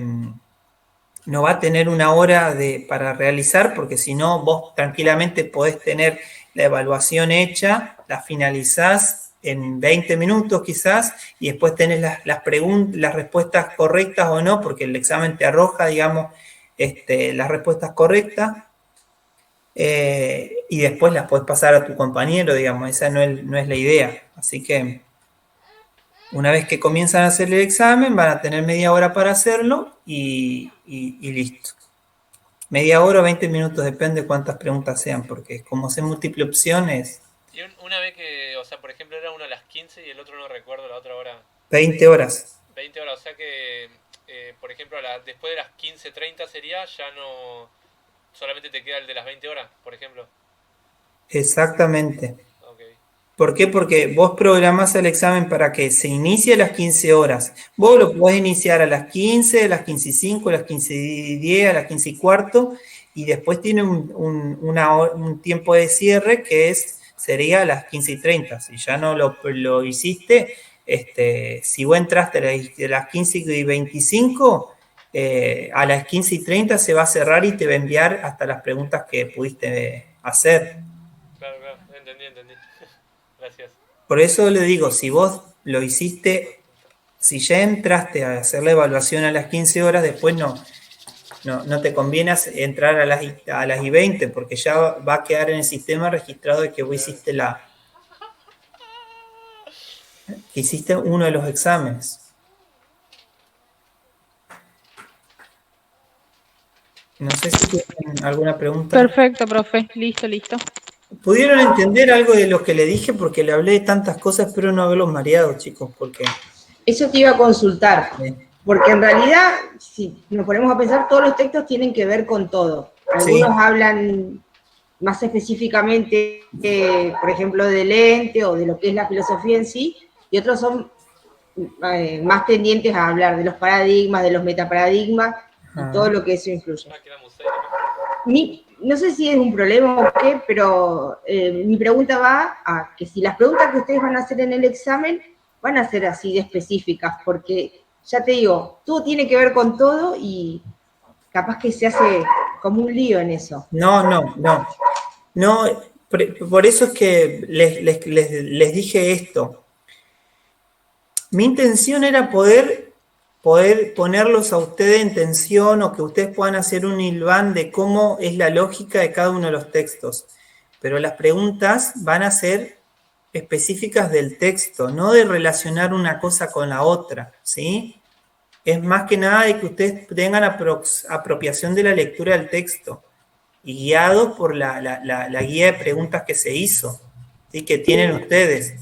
no va a tener una hora para realizar, porque si no, vos tranquilamente podés tener la evaluación hecha, la finalizás en 20 minutos quizás, y después tenés las respuestas correctas o no, porque el examen te arroja, digamos, las respuestas correctas, y después las podés pasar a tu compañero, digamos, esa no es la idea. Así que una vez que comienzan a hacer el examen, van a tener media hora para hacerlo y listo. Media hora o 20 minutos, depende cuántas preguntas sean, porque como son múltiple opciones. Y una vez que, o sea, por ejemplo, era uno a las 15 y el otro no recuerdo la otra hora. 20 horas. 20 horas, o sea que, por ejemplo, después de las 15:30 sería, ya no, solamente te queda el de las 20 horas, por ejemplo. Exactamente. Okay. ¿Por qué? Porque vos programás el examen para que se inicie a las 15 horas. Vos lo podés iniciar a las 15, a las 15:05, a las 15:10, a las 15:15, y después tiene un tiempo de cierre que sería a las 15:30. Si ya no lo hiciste, si vos entraste a las 15:25, a las 15:30 se va a cerrar y te va a enviar hasta las preguntas que pudiste hacer. Claro, entendí. Gracias. Por eso le digo, si vos lo hiciste, si ya entraste a hacer la evaluación a las 15 horas, después no te conviene entrar a las y 20, porque ya va a quedar en el sistema registrado de que vos hiciste uno de los exámenes. No sé si tienen alguna pregunta. Perfecto, profe. Listo. ¿Pudieron entender algo de lo que le dije? Porque le hablé de tantas cosas, pero no haberlos mareado, chicos, porque... Eso te iba a consultar, porque en realidad, si nos ponemos a pensar, todos los textos tienen que ver con todo. Algunos hablan más específicamente, por ejemplo, del ente o de lo que es la filosofía en sí, y otros son más tendientes a hablar de los paradigmas, de los metaparadigmas, y todo lo que eso influye. No sé si es un problema o qué, pero mi pregunta va a que si las preguntas que ustedes van a hacer en el examen van a ser así de específicas, porque ya te digo, todo tiene que ver con todo y capaz que se hace como un lío en eso. No, por eso es que les dije esto. Mi intención era poder ponerlos a ustedes en tensión, o que ustedes puedan hacer un hilván de cómo es la lógica de cada uno de los textos. Pero las preguntas van a ser específicas del texto, no de relacionar una cosa con la otra, ¿sí? es más que nada de que ustedes tengan apropiación de la lectura del texto y guiados por la guía de preguntas que se hizo, ¿sí? Que tienen ustedes.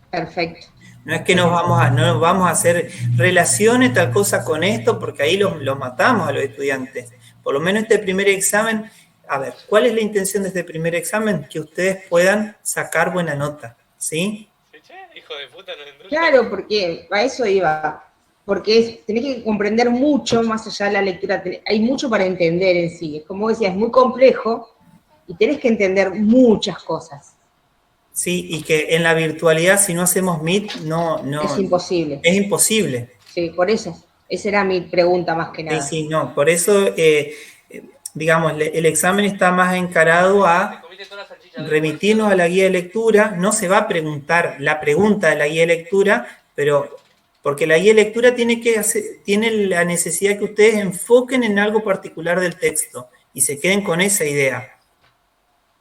Perfecto. No es que no vamos a hacer relaciones tal cosa con esto, porque ahí los matamos a los estudiantes. Por lo menos este primer examen, a ver, ¿cuál es la intención de este primer examen? Que ustedes puedan sacar buena nota, ¿sí? Hijo de puta, no endulza. Claro, porque a eso iba. Porque tenés que comprender mucho más allá de la lectura. Hay mucho para entender en sí. Es como decía, es muy complejo y tenés que entender muchas cosas. Sí, y que en la virtualidad, si no hacemos Meet, Es imposible. Es imposible. Sí, por eso. Esa era mi pregunta más que nada. Sí, no. Por eso, digamos, el examen está más encarado a remitirnos a la guía de lectura. No se va a preguntar la pregunta de la guía de lectura, pero porque la guía de lectura tiene la necesidad que ustedes enfoquen en algo particular del texto y se queden con esa idea.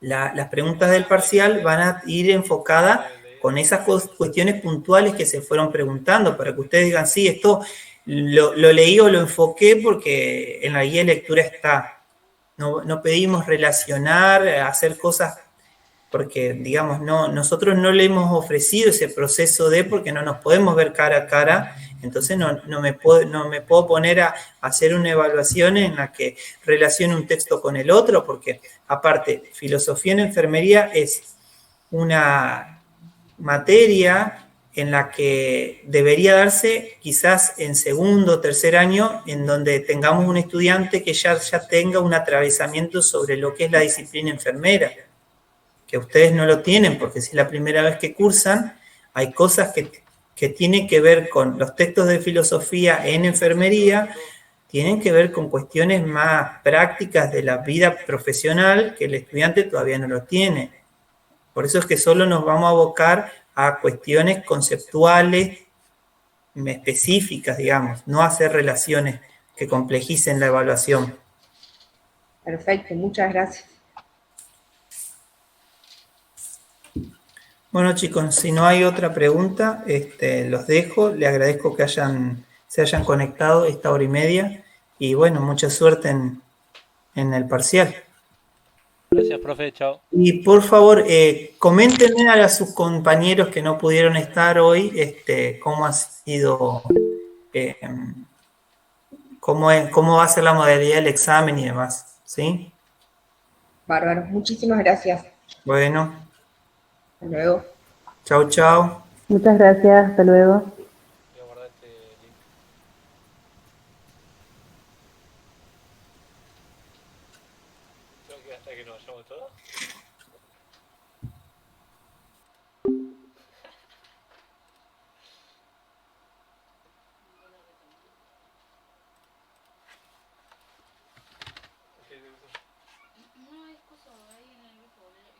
Las preguntas del parcial van a ir enfocadas con esas cuestiones puntuales que se fueron preguntando, para que ustedes digan, sí, esto lo leí o lo enfoqué porque en la guía de lectura está. No pedimos relacionar, hacer cosas, porque, digamos, nosotros no le hemos ofrecido ese proceso porque no nos podemos ver cara a cara, entonces no me puedo poner a hacer una evaluación en la que relacione un texto con el otro, porque aparte, filosofía en enfermería es una materia en la que debería darse quizás en segundo o tercer año, en donde tengamos un estudiante que ya tenga un atravesamiento sobre lo que es la disciplina enfermera, que ustedes no lo tienen, porque si es la primera vez que cursan, hay cosas que tienen que ver con los textos de filosofía en enfermería, tienen que ver con cuestiones más prácticas de la vida profesional que el estudiante todavía no lo tiene. Por eso es que solo nos vamos a abocar a cuestiones conceptuales específicas, digamos, no hacer relaciones que complejicen la evaluación. Perfecto, muchas gracias. Bueno, chicos, si no hay otra pregunta, los dejo. Les agradezco que se hayan conectado esta hora y media y bueno, mucha suerte en el parcial. Gracias, profe, chao. Y por favor, coméntenme a sus compañeros que no pudieron estar hoy, cómo ha sido, cómo va a ser la modalidad del examen y demás, ¿sí? Bárbaro, muchísimas gracias. Bueno. Hasta luego. Chau, chau. Muchas gracias, hasta luego.